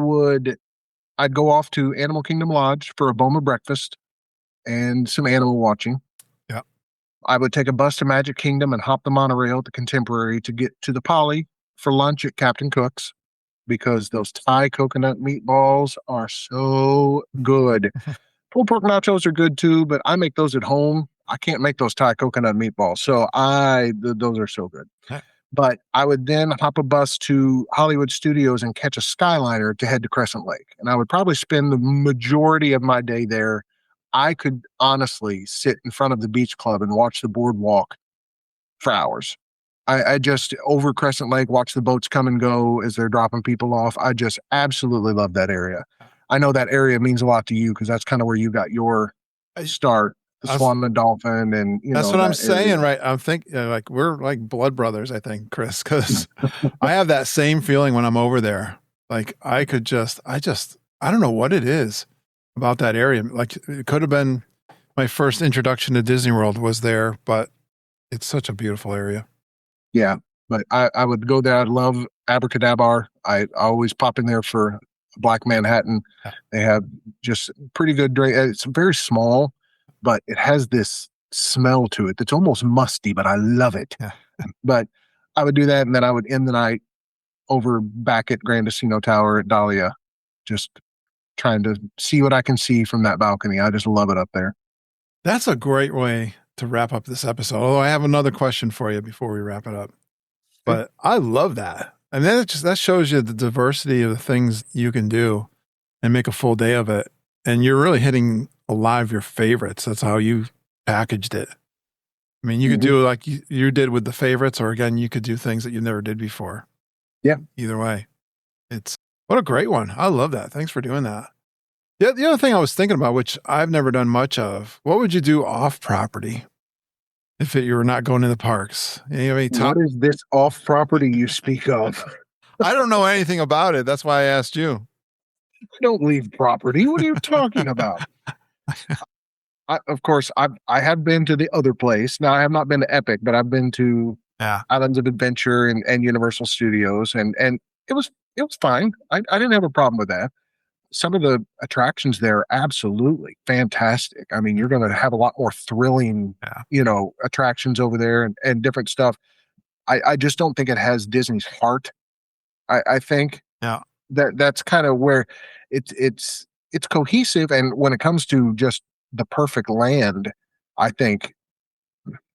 Speaker 2: go off to Animal Kingdom Lodge for a Boma breakfast and some animal watching.
Speaker 1: Yeah.
Speaker 2: I would take a bus to Magic Kingdom and hop the monorail at the Contemporary to get to the Poly for lunch at Captain Cook's because those Thai coconut meatballs are so good. Pulled pork nachos are good too, but I make those at home. I can't make those Thai coconut meatballs. So those are so good.
Speaker 1: Okay.
Speaker 2: But I would then hop a bus to Hollywood Studios and catch a Skyliner to head to Crescent Lake. And I would probably spend the majority of my day there. I could honestly sit in front of the beach club and watch the boardwalk for hours. I just over Crescent Lake, watch the boats come and go as they're dropping people off. I just absolutely love that area. I know that area means a lot to you because that's kind of where you got your start, the Swan and the Dolphin. And
Speaker 1: that's what I'm saying, right? I'm thinking like we're like blood brothers, I think, Chris, because I have that same feeling when I'm over there. Like I don't know what it is about that area. Like it could have been my first introduction to Disney World was there, but it's such a beautiful area.
Speaker 2: Yeah, but I would go there. I love Abracadabra. I always pop in there for Black Manhattan. They have just pretty good drink. It's very small, but it has this smell to it that's almost musty, but I love it.
Speaker 1: Yeah.
Speaker 2: But I would do that, and then I would end the night over back at Gran Destino Tower at Dahlia, just trying to see what I can see from that balcony. I just love it up there.
Speaker 1: That's a great way to wrap up this episode. Although I have another question for you before we wrap it up. But I love that. And then that shows you the diversity of the things you can do and make a full day of it. And you're really hitting a lot of your favorites. That's how you packaged it. I mean, you could do like you did with the favorites, or again, you could do things that you never did before.
Speaker 2: Yeah.
Speaker 1: Either way. What a great one. I love that. Thanks for doing that. Yeah, the other thing I was thinking about, which I've never done much of, what would you do off property if you were not going to the parks?
Speaker 2: What is this off property you speak of?
Speaker 1: I don't know anything about it. That's why I asked you.
Speaker 2: I don't leave property. What are you talking about? Of course, I have been to the other place. Now, I have not been to Epic, but I've been to Islands of Adventure and Universal Studios, and it was fine. I didn't have a problem with that. some of the attractions there are absolutely fantastic. I mean, you're going to have a lot more thrilling, attractions over there and different stuff. I just don't think it has Disney's heart. I think
Speaker 1: Yeah.
Speaker 2: that's kind of where it's cohesive. And when it comes to just the perfect land, I think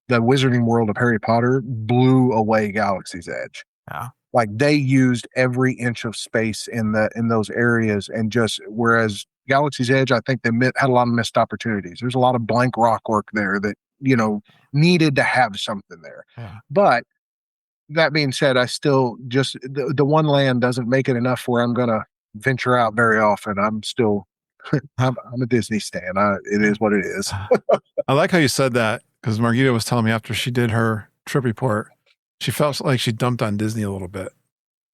Speaker 2: the Wizarding World of Harry Potter blew away Galaxy's Edge.
Speaker 1: Yeah.
Speaker 2: Like they used every inch of space in those areas, and just whereas Galaxy's Edge, I think they had a lot of missed opportunities. There's a lot of blank rock work there that needed to have something there.
Speaker 1: Yeah.
Speaker 2: But that being said, I still just the one land doesn't make it enough where I'm gonna venture out very often. I'm still I'm a Disney stan. It is what it is.
Speaker 1: I like how you said that, because Margita was telling me after she did her trip report, she felt like she dumped on Disney a little bit,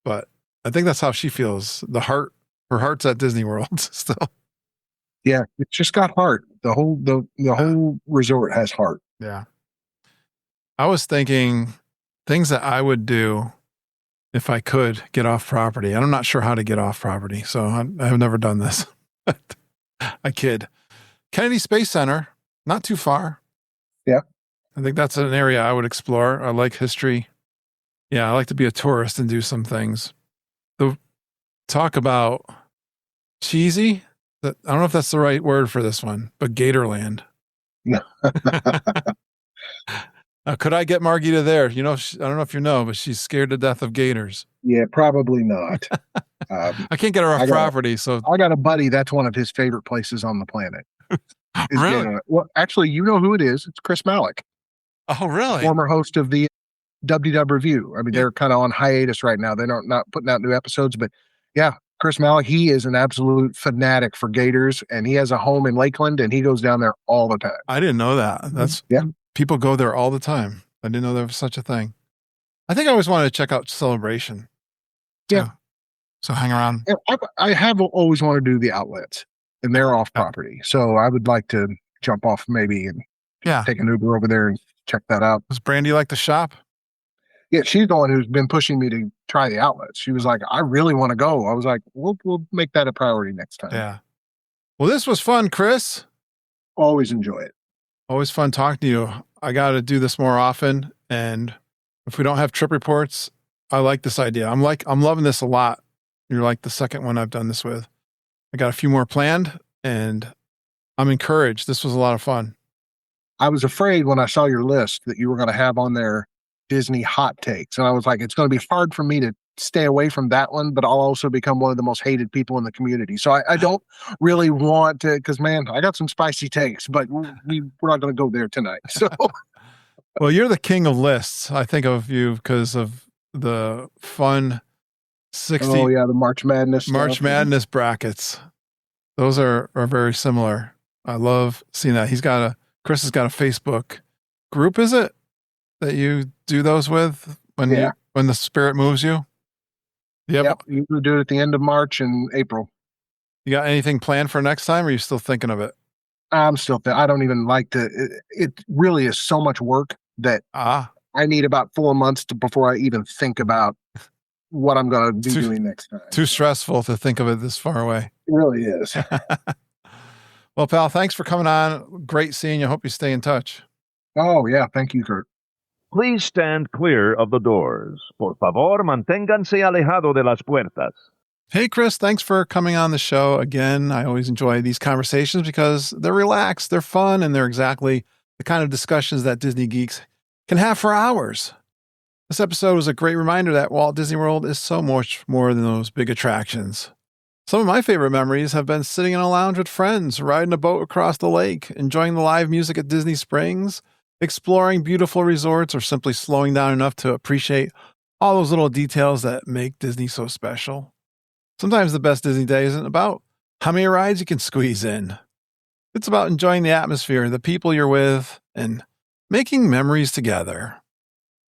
Speaker 1: but I think that's how she feels. Her heart's at Disney World still.
Speaker 2: Yeah, it's just got heart. The whole resort has heart.
Speaker 1: Yeah. I was thinking things that I would do if I could get off property. I'm not sure how to get off property, so I've never done this. I kid. Kennedy Space Center, not too far.
Speaker 2: Yeah.
Speaker 1: I think that's an area I would explore. I like history. Yeah, I like to be a tourist and do some things. Talk about cheesy. I don't know if that's the right word for this one, but Gatorland. Could I get Margita there? I don't know if you know, but she's scared to death of gators.
Speaker 2: Yeah, probably not.
Speaker 1: I can't get her off property. So
Speaker 2: I got a buddy. That's one of his favorite places on the planet.
Speaker 1: Really?
Speaker 2: Well, actually, you know who it is. It's Chris Malick.
Speaker 1: Oh, really?
Speaker 2: Former host of the WW Review. I mean, they're kind of on hiatus right now. They're not putting out new episodes, but yeah, Chris Malick, he is an absolute fanatic for gators, and he has a home in Lakeland, and he goes down there all the time.
Speaker 1: I didn't know that. People go there all the time. I didn't know there was such a thing. I think I always wanted to check out Celebration.
Speaker 2: Yeah.
Speaker 1: So hang around.
Speaker 2: I have always wanted to do the outlets, and they're off property. So I would like to jump off maybe and take an Uber over there and check that out.
Speaker 1: Does Brandy like to shop?
Speaker 2: Yeah, she's the one who's been pushing me to try the outlets. She was like, I really want to go. I was like, we'll make that a priority next time.
Speaker 1: Yeah. Well, this was fun, Chris.
Speaker 2: Always enjoy it.
Speaker 1: Always fun talking to you. I got to do this more often. And if we don't have trip reports, I like this idea. I'm loving this a lot. You're like the second one I've done this with. I got a few more planned, and I'm encouraged. This was a lot of fun.
Speaker 2: I was afraid when I saw your list that you were going to have on there Disney hot takes. And I was like, it's going to be hard for me to stay away from that one, but I'll also become one of the most hated people in the community. So I don't really want to, because man, I got some spicy takes, but we're not going to go there tonight. So,
Speaker 1: well, you're the king of lists. I think of you because of the fun 60.
Speaker 2: Oh yeah, the March Madness
Speaker 1: Madness brackets. Those are very similar. I love seeing that. Chris has got a Facebook group, is it, that you do those with when the spirit moves you?
Speaker 2: Yep. You do it at the end of March and April.
Speaker 1: You got anything planned for next time, or are you still thinking of it?
Speaker 2: I'm still I don't even like to. It really is so much work that I need about 4 months before I even think about what I'm going to be doing next time.
Speaker 1: Too stressful to think of it this far away.
Speaker 2: It really is.
Speaker 1: Well, pal, thanks for coming on. Great seeing you. Hope you stay in touch.
Speaker 2: Oh, yeah. Thank you, Kurt.
Speaker 3: Please stand clear of the doors. Por favor, manténganse alejado de las puertas.
Speaker 1: Hey, Chris, thanks for coming on the show again. I always enjoy these conversations because they're relaxed, they're fun, and they're exactly the kind of discussions that Disney geeks can have for hours. This episode was a great reminder that Walt Disney World is so much more than those big attractions. Some of my favorite memories have been sitting in a lounge with friends, riding a boat across the lake, enjoying the live music at Disney Springs, exploring beautiful resorts, or simply slowing down enough to appreciate all those little details that make Disney so special. Sometimes the best Disney day isn't about how many rides you can squeeze in. It's about enjoying the atmosphere, the people you're with, and making memories together.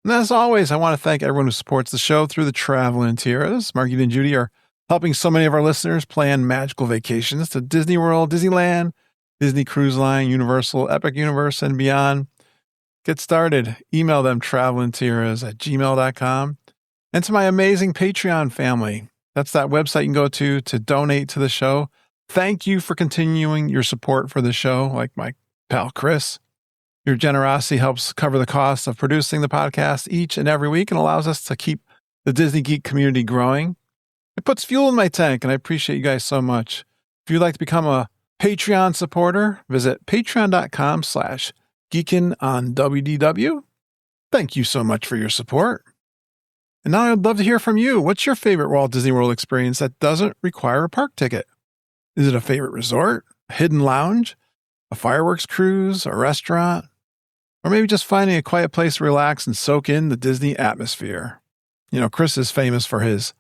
Speaker 1: And as always, I want to thank everyone who supports the show through the travel and tiers. Margita and Judy are helping so many of our listeners plan magical vacations to Disney World, Disneyland, Disney Cruise Line, Universal, Epic Universe, and beyond. Get started. Email them travelandtiers@gmail.com. And to my amazing Patreon family. That's that website you can go to donate to the show. Thank you for continuing your support for the show, like my pal Chris. Your generosity helps cover the cost of producing the podcast each and every week and allows us to keep the Disney Geek community growing. It puts fuel in my tank, and I appreciate you guys so much. If you'd like to become a Patreon supporter, visit patreon.com/geekinonwdw. Thank you so much for your support. And now I'd love to hear from you. What's your favorite Walt Disney World experience that doesn't require a park ticket? Is it a favorite resort, a hidden lounge, a fireworks cruise, a restaurant, or maybe just finding a quiet place to relax and soak in the Disney atmosphere? You know, Chris is famous for his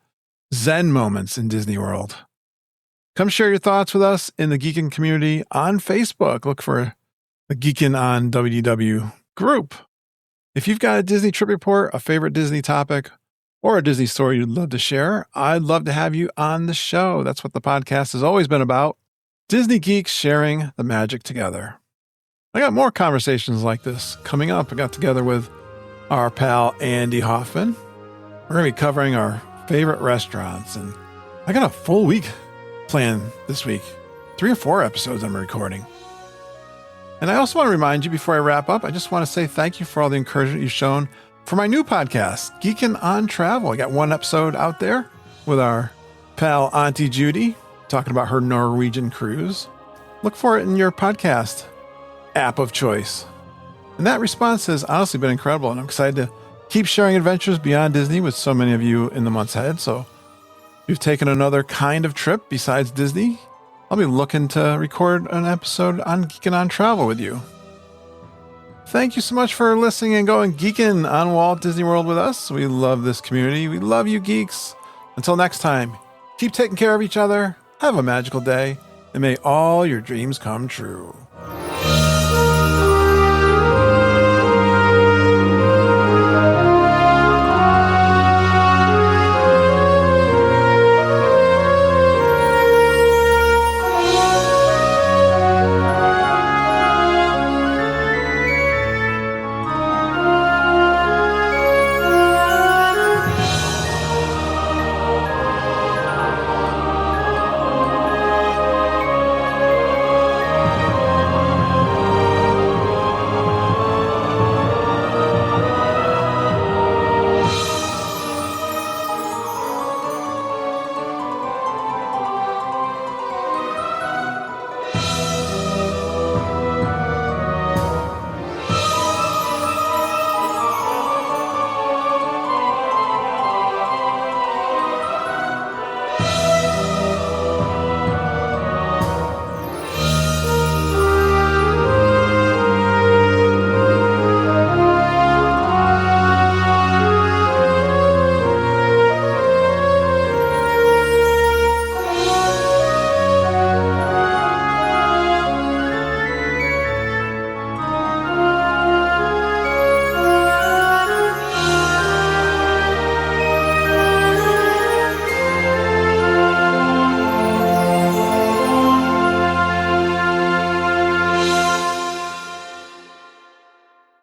Speaker 1: Zen moments in Disney World. Come share your thoughts with us in the Geekin' community on Facebook. Look for the Geekin' on WDW group. If you've got a Disney trip report, a favorite Disney topic, or a Disney story you'd love to share, I'd love to have you on the show. That's what the podcast has always been about. Disney geeks sharing the magic together. I got more conversations like this coming up. I got together with our pal Andy Hoffman. We're going to be covering our favorite restaurants, and I got a full week planned this week. 3 or 4 episodes I'm recording. And I also want to remind you before I wrap up, I just want to say thank you for all the encouragement you've shown for my new podcast, Geekin' on Travel. I got 1 episode out there with our pal Auntie Judy talking about her Norwegian cruise. Look for it in your podcast app of choice. And that response has honestly been incredible, and I'm excited to keep sharing adventures beyond Disney with so many of you in the months ahead. So if you've taken another kind of trip besides Disney, I'll be looking to record an episode on Geekin' on Travel with you. Thank you so much for listening and going geekin' on Walt Disney World with us. We love this community. We love you geeks. Until next time, keep taking care of each other. Have a magical day, and may all your dreams come true.